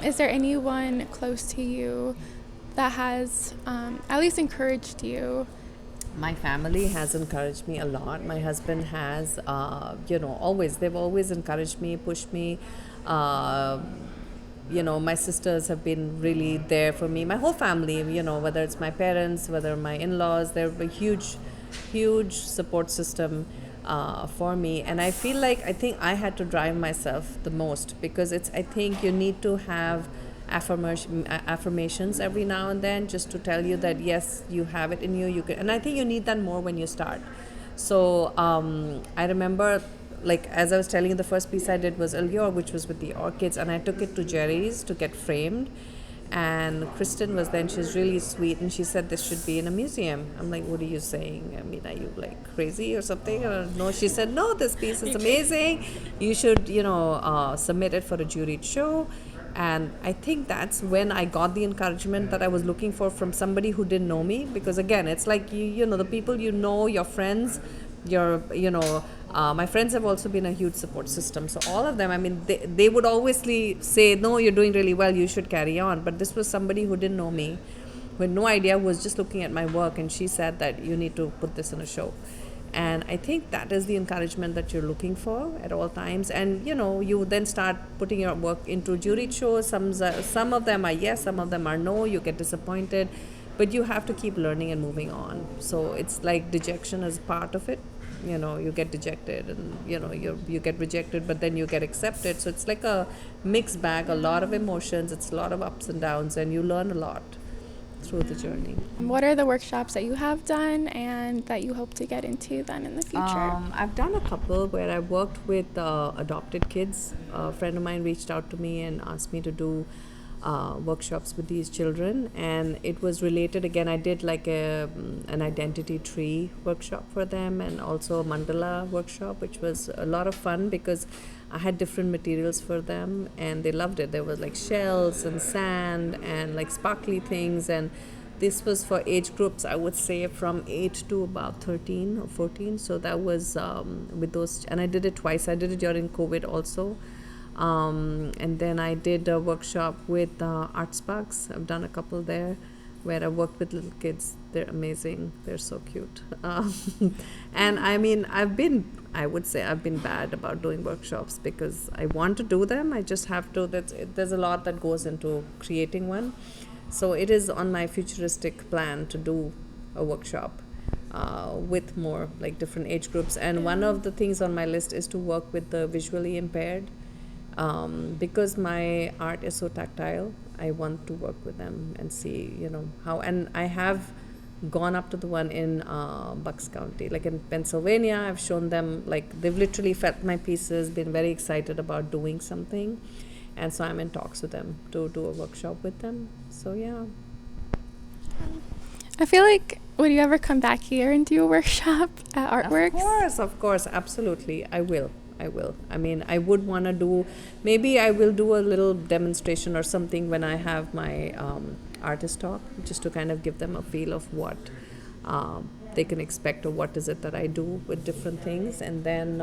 [SPEAKER 1] Is there anyone close to you that has at least encouraged you?
[SPEAKER 2] My family has encouraged me a lot. My husband has, they've always encouraged me, pushed me. My sisters have been really there for me. My whole family, whether it's my parents, whether my in-laws, they're a huge, huge support system for me. And I feel like I think I had to drive myself the most, because I think you need to have affirmations every now and then, just to tell you that yes, you have it in you. You can, and I think you need that more when you start. So I remember, as I was telling you, the first piece I did was Allure, which was with the orchids, and I took it to Jerry's to get framed. And Kristen was then, she's really sweet, and she said this should be in a museum. I'm like, what are you saying? I mean, are you crazy or something? No, she said, no, this piece is amazing. You should, submit it for a juried show. And I think that's when I got the encouragement that I was looking for from somebody who didn't know me. Because again, it's like, the people your friends, my friends have also been a huge support system. So all of them, I mean, they would always say, no, you're doing really well, you should carry on. But this was somebody who didn't know me, with no idea, was just looking at my work. And she said that you need to put this in a show. And I think that is the encouragement that you're looking for at all times. And, you then start putting your work into juried shows. Some of them are yes, some of them are no. You get disappointed. But you have to keep learning and moving on. So it's like dejection is part of it. You get dejected, and, you get rejected, but then you get accepted. So it's like a mixed bag, a lot of emotions. It's a lot of ups and downs, and you learn a lot through the journey.
[SPEAKER 1] What are the workshops that you have done and that you hope to get into then in the future?
[SPEAKER 2] I've done a couple where I worked with adopted kids. A friend of mine reached out to me and asked me to do workshops with these children, and it was related. Again, I did an identity tree workshop for them, and also a mandala workshop, which was a lot of fun because I had different materials for them, and they loved it. There was shells and sand and sparkly things, and this was for age groups, I would say, from 8 to about 13 or 14. So that was with those, and I did it twice. I did it during COVID also. And then I did a workshop with Art Sparks. I've done a couple there where I worked with little kids. They're amazing. They're so cute. And I mean, I would say I've been bad about doing workshops because I want to do them. I just have to. There's a lot that goes into creating one. So it is on my futuristic plan to do a workshop. with more like different age groups. And one of the things on my list is to work with the visually impaired, because my art is so tactile. I want to work with them and see, how. And I have gone up to the one in Bucks County, like in Pennsylvania. I've shown them, like, they've literally felt my pieces, been very excited about doing something. And so I'm in talks with them to do a workshop with them. So, yeah.
[SPEAKER 1] I feel like, would you ever come back here and do a workshop at Artworks?
[SPEAKER 2] Of course, absolutely. I will. I mean, I would want to do, maybe I will do a little demonstration or something when I have my artist talk, just to kind of give them a feel of what they can expect, or what is it that I do with different things. And then,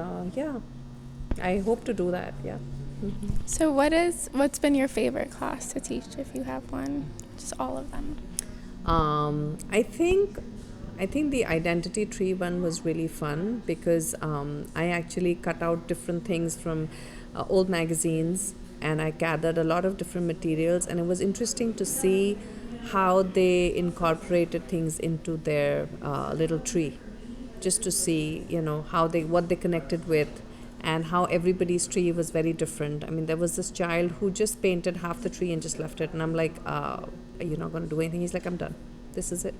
[SPEAKER 2] I hope to do that, yeah. Mm-hmm.
[SPEAKER 1] So what's been your favorite class to teach, if you have one? Just all of them.
[SPEAKER 2] I think the identity tree one was really fun, because I actually cut out different things from old magazines, and I gathered a lot of different materials, and it was interesting to see how they incorporated things into their little tree, just to see, what they connected with, and how everybody's tree was very different. I mean, there was this child who just painted half the tree and just left it, and I'm like, are you not going to do anything? He's like, I'm done. This is it.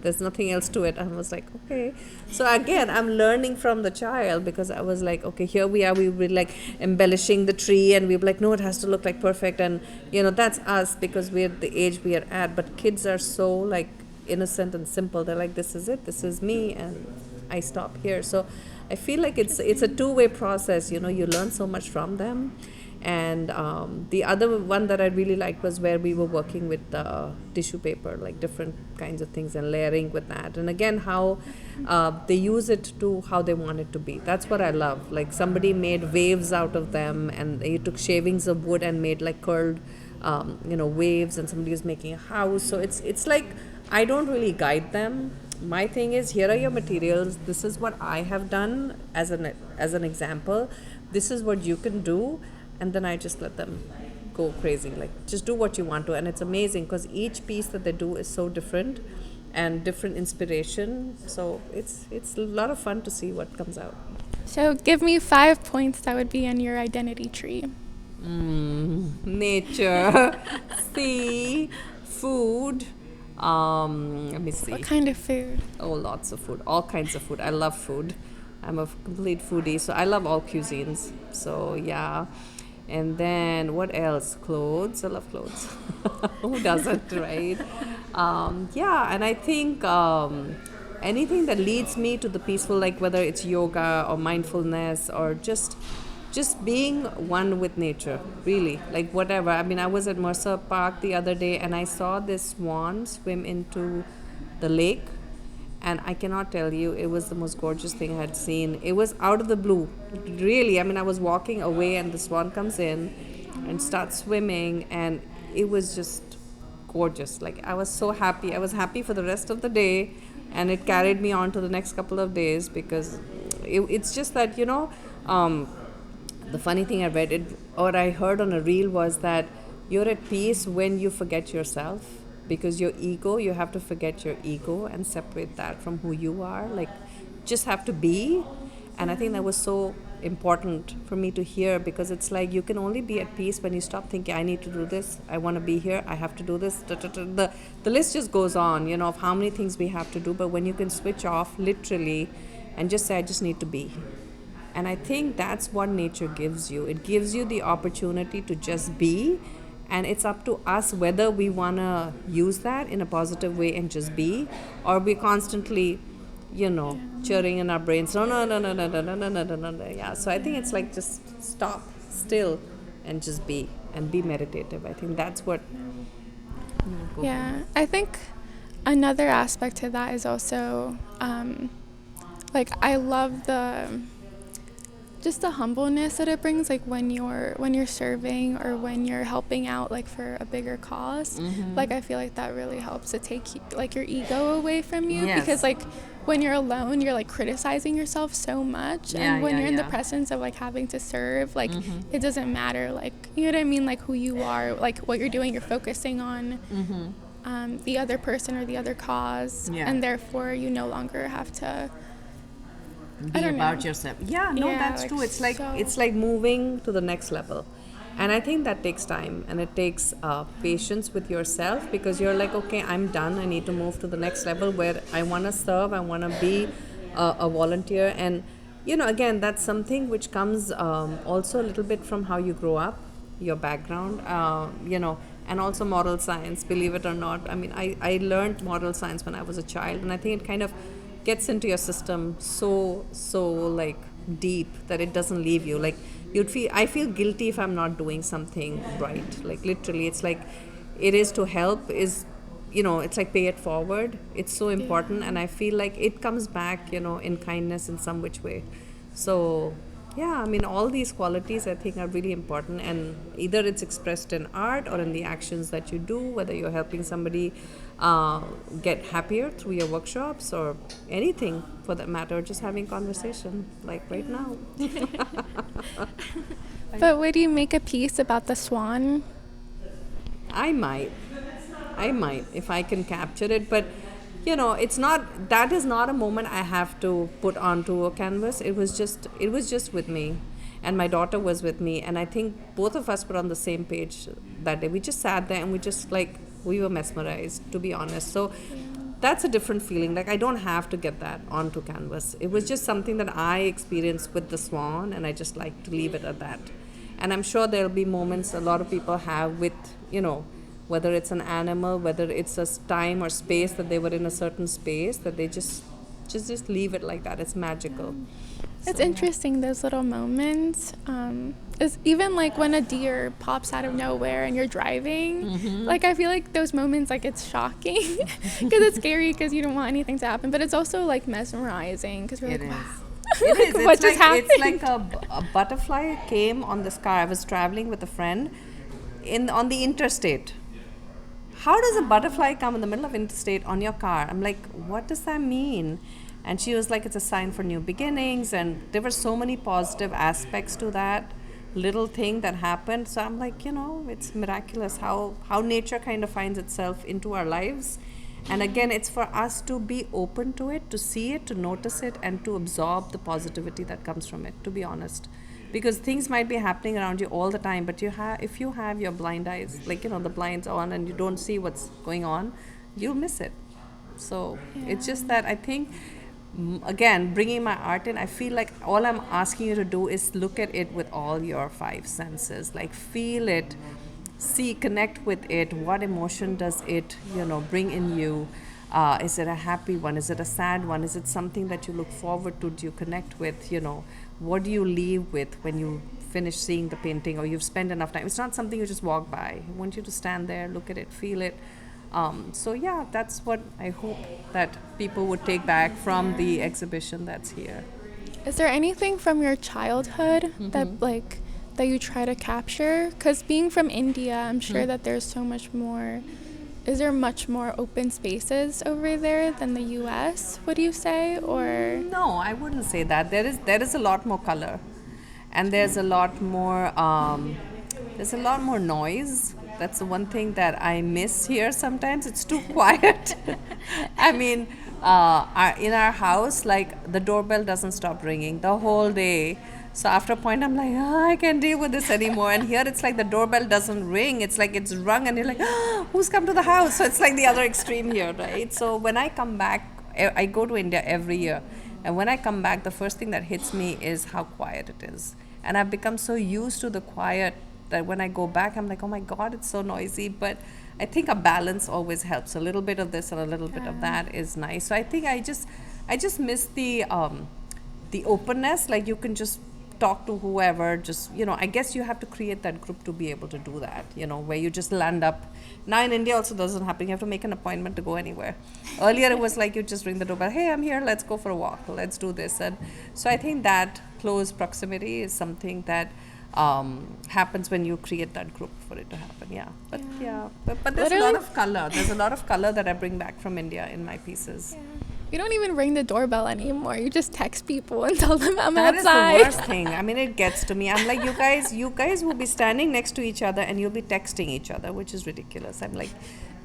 [SPEAKER 2] There's nothing else to it. I was like, okay. So again, I'm learning from the child, because I was like, okay, here we are. We were like embellishing the tree, and we were like, no, it has to look like perfect. And, that's us, because we're the age we are at. But kids are so like innocent and simple. They're like, this is it. This is me. And I stop here. So I feel like it's a two-way process. You learn so much from them. And the other one that I really liked was where we were working with tissue paper, like different kinds of things, and layering with that. And again, how they use it to how they want it to be. That's what I love. Like, somebody made waves out of them, and they took shavings of wood and made like curled, waves, and somebody was making a house. So it's like, I don't really guide them. My thing is, here are your materials. This is what I have done as an example. This is what you can do. And then I just let them go crazy. Like, just do what you want to. And it's amazing, because each piece that they do is so different, and different inspiration. So it's a lot of fun to see what comes out.
[SPEAKER 1] So give me 5 points that would be in your identity tree.
[SPEAKER 2] Nature, sea, food. Let me see.
[SPEAKER 1] What kind of food?
[SPEAKER 2] Oh, lots of food. All kinds of food. I love food. I'm a complete foodie, so I love all cuisines. So, yeah. And then what else? Clothes. I love clothes. Who doesn't, right? And I think anything that leads me to the peaceful, like whether it's yoga or mindfulness, or just being one with nature, really, like whatever. I mean, I was at Mercer Park the other day, and I saw this swan swim into the lake. And I cannot tell you, it was the most gorgeous thing I had seen. It was out of the blue, really. I mean, I was walking away, and the swan comes in and starts swimming, and it was just gorgeous. Like, I was so happy. I was happy for the rest of the day, and it carried me on to the next couple of days, because it's just that, the funny thing I heard on a reel was that you're at peace when you forget yourself. Because your ego, you have to forget your ego and separate that from who you are. Like, just have to be. And I think that was so important for me to hear, because it's like, you can only be at peace when you stop thinking, I need to do this, I want to be here, I have to do this. The list just goes on, of how many things we have to do. But when you can switch off literally and just say, I just need to be. And I think that's what nature gives you. It gives you the opportunity to just be. And it's up to us whether we want to use that in a positive way and just be, or we constantly, cheering in our brains, no. Yeah, so I think it's like, just stop still and just be, and be meditative. I think that's what.
[SPEAKER 1] Yeah, I think another aspect to that is also, I love just the humbleness that it brings, like when you're serving, or when you're helping out, like for a bigger cause. Like, I feel like that really helps to take like your ego away from you. Yes. Because like when you're alone, you're like criticizing yourself so much. And when you're in the presence of like having to serve, like it doesn't matter, like, you know what I mean, like who you are, like what you're doing, you're focusing on the other person or the other cause, and therefore you no longer have to
[SPEAKER 2] be about yourself. Yeah, no, that's true. It's like moving to the next level, and I think that takes time, and it takes patience with yourself, because you're like, okay, I'm done. I need to move to the next level where I want to serve. I want to be a volunteer, and again, that's something which comes also a little bit from how you grow up, your background, and also moral science, believe it or not. I mean, I learned moral science when I was a child, and I think it kind of gets into your system so like deep that it doesn't leave you. Like I feel guilty if I'm not doing something right. Like literally, it's like it is to help is, it's like pay it forward. It's so important, and I feel like it comes back, in kindness in some which way. So yeah, I mean, all these qualities I think are really important, and either it's expressed in art or in the actions that you do, whether you're helping somebody get happier through your workshops or anything for that matter, just having conversation like right now.
[SPEAKER 1] But would you make a piece about the swan?
[SPEAKER 2] I might if I can capture it, but that is not a moment I have to put onto a canvas. It was just with me, and my daughter was with me, and I think both of us were on the same page that day. We just sat there and we were mesmerized, to be honest. So that's a different feeling. Like I don't have to get that onto canvas. It was just something that I experienced with the swan, and I just like to leave it at that. And I'm sure there'll be moments a lot of people have with, whether it's an animal, whether it's a time or space that they were in a certain space, that they just leave it like that. It's magical.
[SPEAKER 1] It's interesting, those little moments. It's even like when a deer pops out of nowhere and you're driving. Like I feel like those moments, like it's shocking because it's scary because you don't want anything to happen, but it's also like mesmerizing because you're wow.
[SPEAKER 2] It is.
[SPEAKER 1] What just happened?
[SPEAKER 2] It's like a butterfly came on this car. I was traveling with a friend on the interstate. How does a butterfly come in the middle of interstate on your car? I'm like, what does that mean? And she was like, it's a sign for new beginnings. And there were so many positive aspects to that little thing that happened. So I'm like, it's miraculous how nature kind of finds itself into our lives. And again, it's for us to be open to it, to see it, to notice it, and to absorb the positivity that comes from it, to be honest. Because things might be happening around you all the time, but if you have your blind eyes, like, the blinds on, and you don't see what's going on, you'll miss it. So it's just that I think, again, bringing my art in, I feel like all I'm asking you to do is look at it with all your 5 senses. Like feel it, see, connect with it. What emotion does it, bring in you? Is it a happy one? Is it a sad one? Is it something that you look forward to? Do you connect with, what do you leave with when you finish seeing the painting or you've spent enough time? It's not something you just walk by. I want you to stand there, look at it, feel it. So yeah, that's what I hope that people would take back from the exhibition that's here.
[SPEAKER 1] Is there anything from your childhood that you try to capture? Because being from India, I'm sure that there's so much more. Is there much more open spaces over there than the U.S., would you say? Or
[SPEAKER 2] no, I wouldn't say that. There is a lot more color, and there's a lot more noise. That's the one thing that I miss here sometimes. It's too quiet. I mean, in our house, like the doorbell doesn't stop ringing the whole day. So after a point, I'm like, I can't deal with this anymore. And here it's like the doorbell doesn't ring. It's like it's rung and you're like, who's come to the house? So it's like the other extreme here, right? So when I come back, I go to India every year. And when I come back, the first thing that hits me is how quiet it is. And I've become so used to the quiet that when I go back, I'm like, oh my God, it's so noisy. But I think a balance always helps. A little bit of this and a little bit of that is nice. So I think I just miss the openness. Like you can just talk to whoever, just, I guess you have to create that group to be able to do that, where you just land up. Now in India also doesn't happen. You have to make an appointment to go anywhere. Earlier it was like you just ring the doorbell, hey, I'm here, let's go for a walk, let's do this. And so I think that close proximity is something that happens when you create that group for it to happen. But there's a lot of color. There's a lot of color that I bring back from India in my pieces.
[SPEAKER 1] You don't even ring the doorbell anymore. You just text people and tell them I'm outside.
[SPEAKER 2] That is the worst thing. I mean, it gets to me. I'm like, you guys will be standing next to each other and you'll be texting each other, which is ridiculous. I'm like,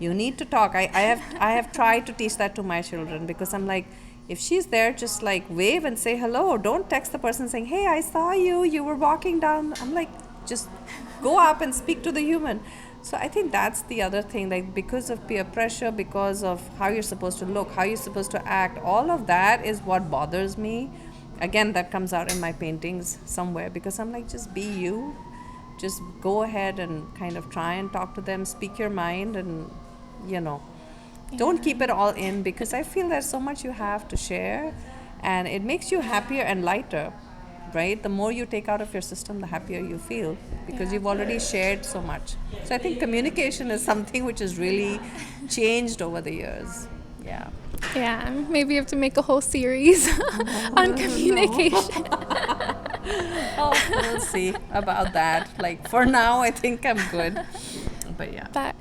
[SPEAKER 2] You need to talk. I have tried to teach that to my children, because I'm like, if she's there, just like wave and say hello. Don't text the person saying, hey, I saw you, you were walking down. I'm like, just go up and speak to the human. So I think that's the other thing, like because of peer pressure, because of how you're supposed to look, how you're supposed to act, all of that is what bothers me. Again, that comes out in my paintings somewhere, because I'm like, just be you. Just go ahead and kind of try and talk to them, speak your mind, and you know, don't keep it all in, because I feel there's so much you have to share, and it makes you happier and lighter, right? The more you take out of your system, the happier you feel, because you've already shared so much. So I think communication is something which has really changed over the years. Yeah.
[SPEAKER 1] Yeah, maybe you have to make a whole series on communication.
[SPEAKER 2] Oh, we'll see about that. Like for now, I think I'm good. But yeah.
[SPEAKER 1] But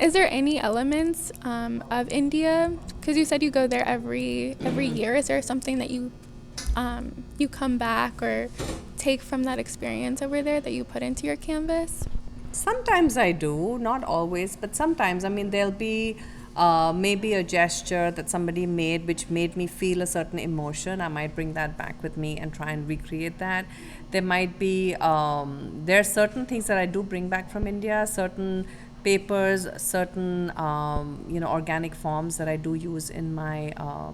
[SPEAKER 1] is there any elements of India? Because you said you go there every year. Is there something that you come back or take from that experience over there that you put into your canvas?
[SPEAKER 2] Sometimes I do, not always, but sometimes. I mean, there'll be maybe a gesture that somebody made which made me feel a certain emotion. I might bring that back with me and try and recreate that. There might be, there are certain things that I do bring back from India, certain papers, certain, organic forms that I do use in my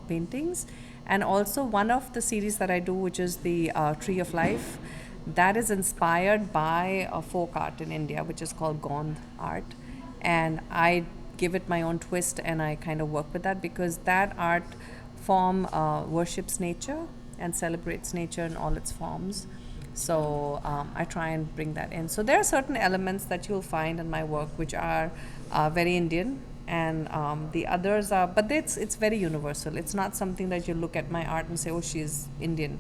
[SPEAKER 2] paintings. And also one of the series that I do, which is the Tree of Life, that is inspired by a folk art in India, which is called Gond art. And I give it my own twist, and I kind of work with that, because that art form worships nature and celebrates nature in all its forms. So I try and bring that in. So there are certain elements that you'll find in my work which are very Indian, and the others are, but it's very universal. It's not something that you look at my art and say, oh, she's Indian.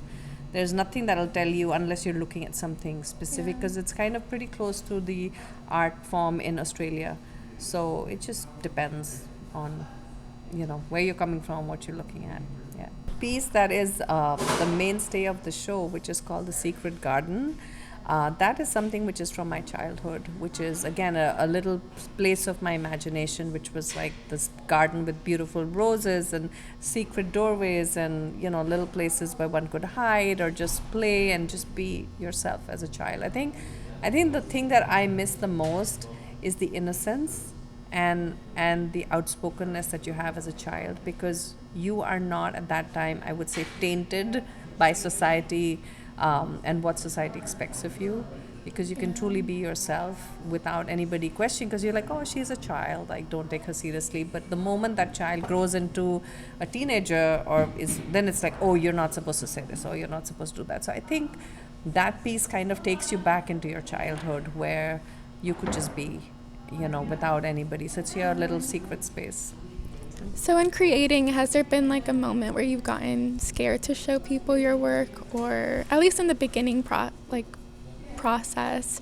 [SPEAKER 2] There's nothing that'll tell you unless you're looking at something specific, because it's kind of pretty close to the art form in Australia. So it just depends on, where you're coming from, what you're looking at. Yeah. Piece that is the mainstay of the show, which is called The Secret Garden. That is something which is from my childhood, which is again a little place of my imagination, which was like this garden with beautiful roses and secret doorways and little places where one could hide or just play and just be yourself as a child. I think the thing that I miss the most is the innocence and the outspokenness that you have as a child, because you are not at that time, I would say, tainted by society and what society expects of you, because you can truly be yourself without anybody questioning, because you're like, oh, she's a child, like don't take her seriously. But the moment that child grows into a teenager then it's like, oh, you're not supposed to say this, or you're not supposed to do that. So I think that piece kind of takes you back into your childhood where you could just be, without anybody. So it's your little secret space.
[SPEAKER 1] So in creating, has there been like a moment where you've gotten scared to show people your work, or at least in the beginning process?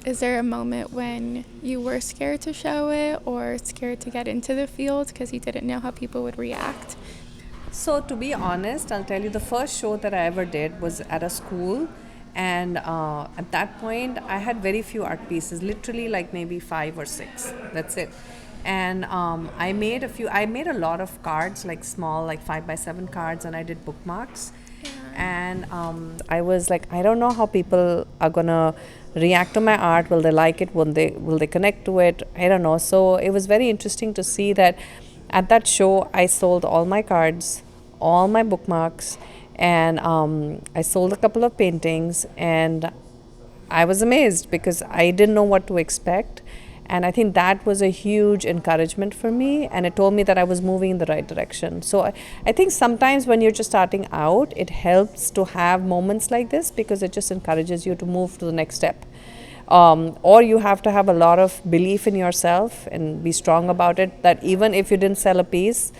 [SPEAKER 1] Is there a moment when you were scared to show it or scared to get into the field because you didn't know how people would react?
[SPEAKER 2] So to be honest, I'll tell you, the first show that I ever did was at a school. And at that point, I had very few art pieces, literally like maybe 5 or 6. That's it. And I made a lot of cards, like small, like 5x7 cards, and I did bookmarks. Yeah. And I was like, I don't know how people are gonna react to my art. Will they like it? Will they connect to it? I don't know. So it was very interesting to see that at that show, I sold all my cards, all my bookmarks, and I sold a couple of paintings, and I was amazed because I didn't know what to expect. And I think that was a huge encouragement for me, and it told me that I was moving in the right direction. So I think sometimes when you're just starting out, it helps to have moments like this, because it just encourages you to move to the next step. Or you have to have a lot of belief in yourself and be strong about it, that even if you didn't sell a piece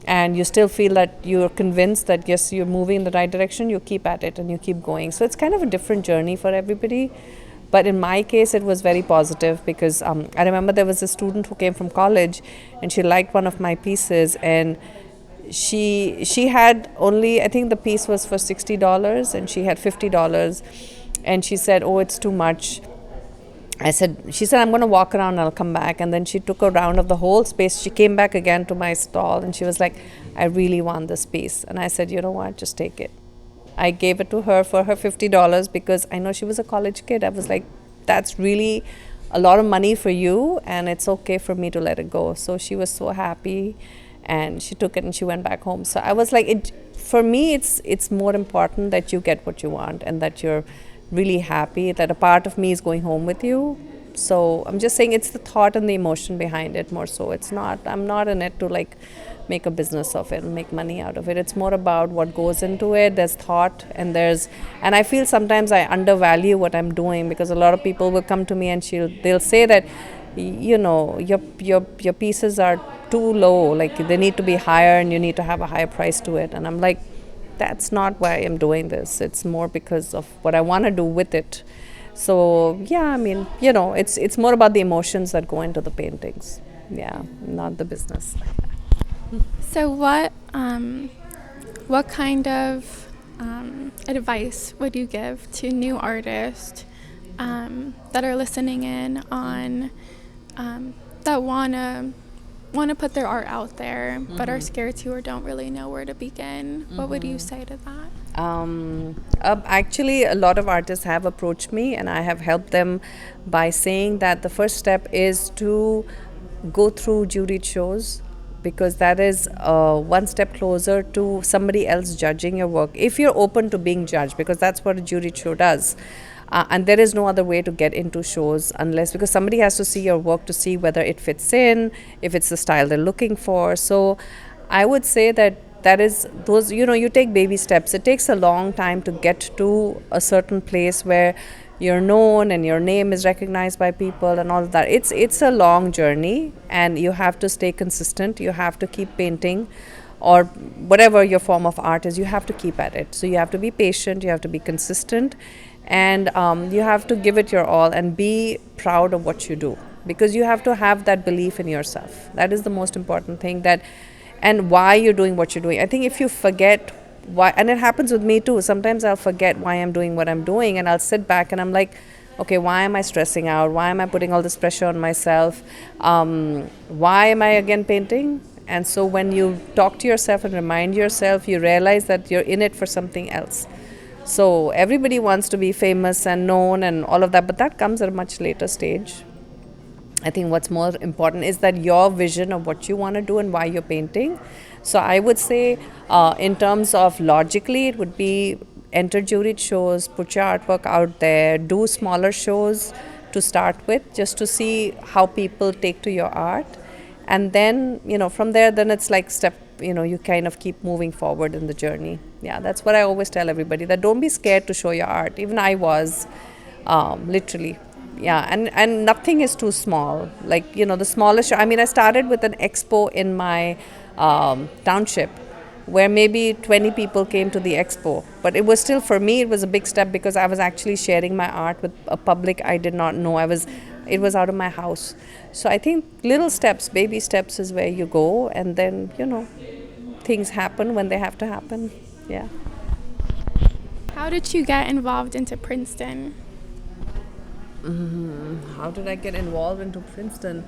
[SPEAKER 2] and you still feel that you're convinced that yes, you're moving in the right direction, you keep at it and you keep going. So it's kind of a different journey for everybody. But in my case, it was very positive, because I remember there was a student who came from college, and she liked one of my pieces, and she had only, I think the piece was for $60, and she had $50, and she said, oh, it's too much. she said, I'm going to walk around and I'll come back. And then she took a round of the whole space. She came back again to my stall and she was like, I really want this piece. And I said, you know what, just take it. I gave it to her for her $50 because I know she was a college kid. I was like, that's really a lot of money for you and it's okay for me to let it go. So she was so happy and she took it and she went back home. So I was like, for me, it's more important that you get what you want and that you're really happy, that a part of me is going home with you. So I'm just saying it's the thought and the emotion behind it more so. It's not, I'm not in it to like make a business of it and make money out of it. It's more about what goes into it. There's thought and and I feel sometimes I undervalue what I'm doing because a lot of people will come to me and they'll say that, you know, your pieces are too low, like they need to be higher and you need to have a higher price to it. And I'm like, that's not why I'm doing this. It's more because of what I want to do with it. So yeah, I mean, you know, it's more about the emotions that go into the paintings. Yeah, not the business.
[SPEAKER 1] So what kind of advice would you give to new artists that are listening in on that wanna put their art out there but are scared to or don't really know where to begin? What would you say to that?
[SPEAKER 2] Actually, a lot of artists have approached me and I have helped them by saying that the first step is to go through juried shows, because that is one step closer to somebody else judging your work, if you're open to being judged, because that's what a juried show does. And there is no other way to get into shows unless, because somebody has to see your work to see whether it fits in, if it's the style they're looking for. So I would say that is those, you know, you take baby steps. It takes a long time to get to a certain place where you're known and your name is recognized by people and all of that. It's a long journey and you have to stay consistent. You have to keep painting, or whatever your form of art is, you have to keep at it. So you have to be patient, you have to be consistent, and you have to give it your all and be proud of what you do, because you have to have that belief in yourself. That is the most important thing, that and why you're doing what you're doing. I think if you forget why, and it happens with me too, sometimes I'll forget why I'm doing what I'm doing and I'll sit back and I'm like, okay, why am I stressing out? Why am I putting all this pressure on myself? Why am I again painting? And so when you talk to yourself and remind yourself, you realize that you're in it for something else. So everybody wants to be famous and known and all of that, but that comes at a much later stage. I think what's more important is that your vision of what you want to do and why you're painting. So I would say, in terms of logically, it would be enter juried shows, put your artwork out there, do smaller shows to start with, just to see how people take to your art. And then, you know, from there, then it's like you kind of keep moving forward in the journey. Yeah, that's what I always tell everybody, that don't be scared to show your art. Even I was, literally. Yeah, and nothing is too small. Like, you know, the smallest show, I mean, I started with an expo in my township where maybe 20 people came to the expo. But it was still, for me, it was a big step because I was actually sharing my art with a public I did not know. It was out of my house. So I think little steps, baby steps is where you go, and then, you know, things happen when they have to happen. Yeah.
[SPEAKER 1] How did you get involved into Princeton?
[SPEAKER 2] How did I get involved into Princeton?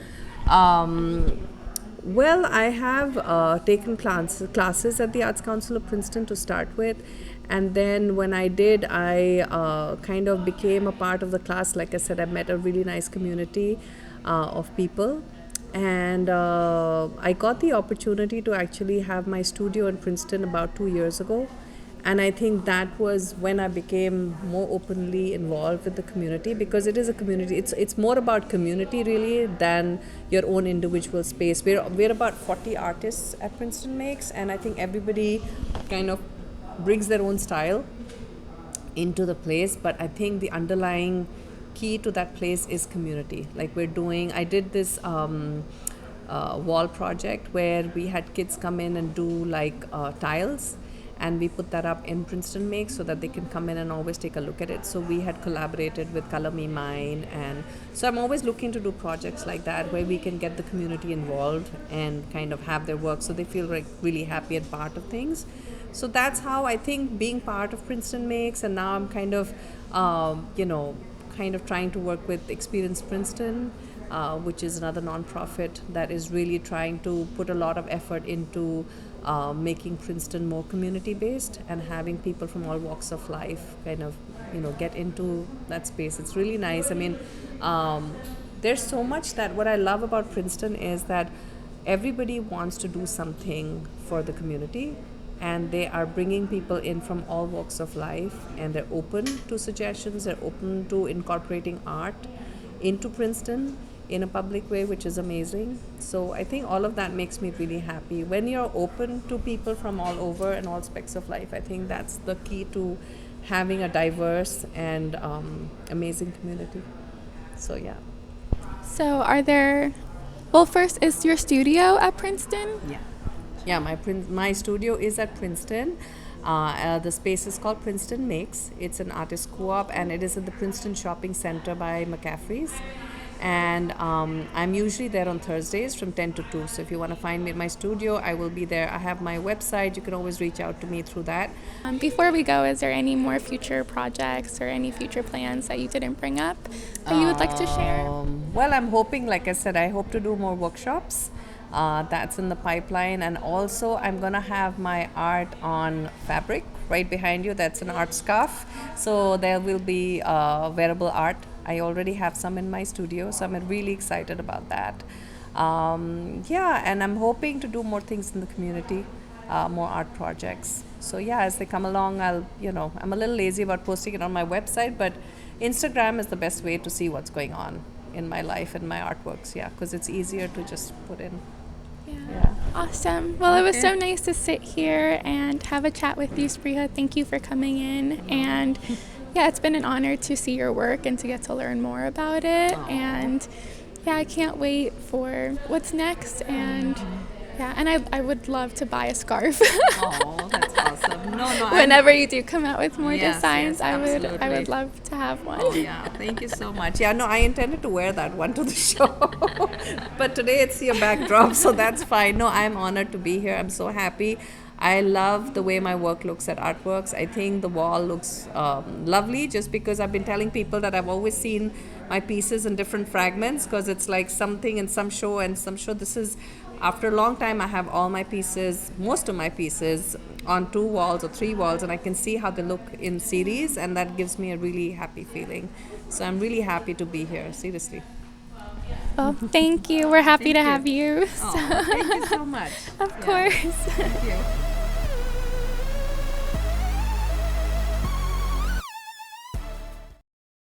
[SPEAKER 2] Well, I have taken classes at the Arts Council of Princeton to start with. And then when I did, I kind of became a part of the class. Like I said, I met a really nice community of people. And I got the opportunity to actually have my studio in Princeton about 2 years ago. And I think that was when I became more openly involved with the community, because it is a community. It's more about community really than your own individual space. We're about 40 artists at Princeton Makes, and I think everybody kind of brings their own style into the place. But I think the underlying key to that place is community. Like I did this wall project where we had kids come in and do like tiles. And we put that up in Princeton Makes so that they can come in and always take a look at it. So we had collaborated with Color Me Mine. And so I'm always looking to do projects like that where we can get the community involved and kind of have their work so they feel like really happy and part of things. So that's how I think being part of Princeton Makes. And now I'm kind of, kind of trying to work with Experience Princeton, which is another nonprofit that is really trying to put a lot of effort into making Princeton more community based and having people from all walks of life kind of get into that space. It's really nice. I mean, there's so much that what I love about Princeton is that everybody wants to do something for the community, and they are bringing people in from all walks of life, and they're open to suggestions, they're open to incorporating art into Princeton in a public way, which is amazing. So I think all of that makes me really happy. When you're open to people from all over and all specs of life, I think that's the key to having a diverse and amazing community. So yeah.
[SPEAKER 1] So are there, well, first, is your studio at Princeton?
[SPEAKER 2] Yeah, my studio is at Princeton. The space is called Princeton Makes. It's an artist co-op, and it is at the Princeton Shopping Center by McCaffrey's. And I'm usually there on Thursdays from 10 to 2. So if you want to find me at my studio, I will be there. I have my website. You can always reach out to me through that.
[SPEAKER 1] Before we go, is there any more future projects or any future plans that you didn't bring up that you would like to share?
[SPEAKER 2] Well, I'm hoping, like I said, I hope to do more workshops. That's in the pipeline. And also, I'm going to have my art on fabric right behind you. That's an art scarf. So there will be wearable art. I already have some in my studio, so I'm really excited about that. And I'm hoping to do more things in the community, more art projects. So yeah, as they come along, I'm a little lazy about posting it on my website, but Instagram is the best way to see what's going on in my life and my artworks, because it's easier to just put in.
[SPEAKER 1] Yeah. Awesome. Well, it was so nice to sit here and have a chat with you, Spriha. Thank you for coming in. And yeah, it's been an honor to see your work and to get to learn more about it. And yeah, I can't wait for what's next. And yeah, and I would love to buy a scarf.
[SPEAKER 2] Oh, that's awesome. No,
[SPEAKER 1] Whenever you do come out with more designs, I
[SPEAKER 2] absolutely.
[SPEAKER 1] would love to have one.
[SPEAKER 2] Oh yeah, thank you so much. Yeah, no, I intended to wear that one to the show, but today it's your backdrop, so that's fine. No, I'm honored to be here. I'm so happy. I love the way my work looks at Artworks. I think the wall looks lovely, just because I've been telling people that I've always seen my pieces in different fragments, because it's like something in some show and some show. This is, after a long time, I have all my pieces, most of my pieces, on 2 walls or 3 walls, and I can see how they look in series, and that gives me a really happy feeling. So I'm really happy to be here, seriously.
[SPEAKER 1] Well, thank you. We're happy to have you.
[SPEAKER 2] Oh, thank you so much.
[SPEAKER 1] Of course.
[SPEAKER 2] Thank you.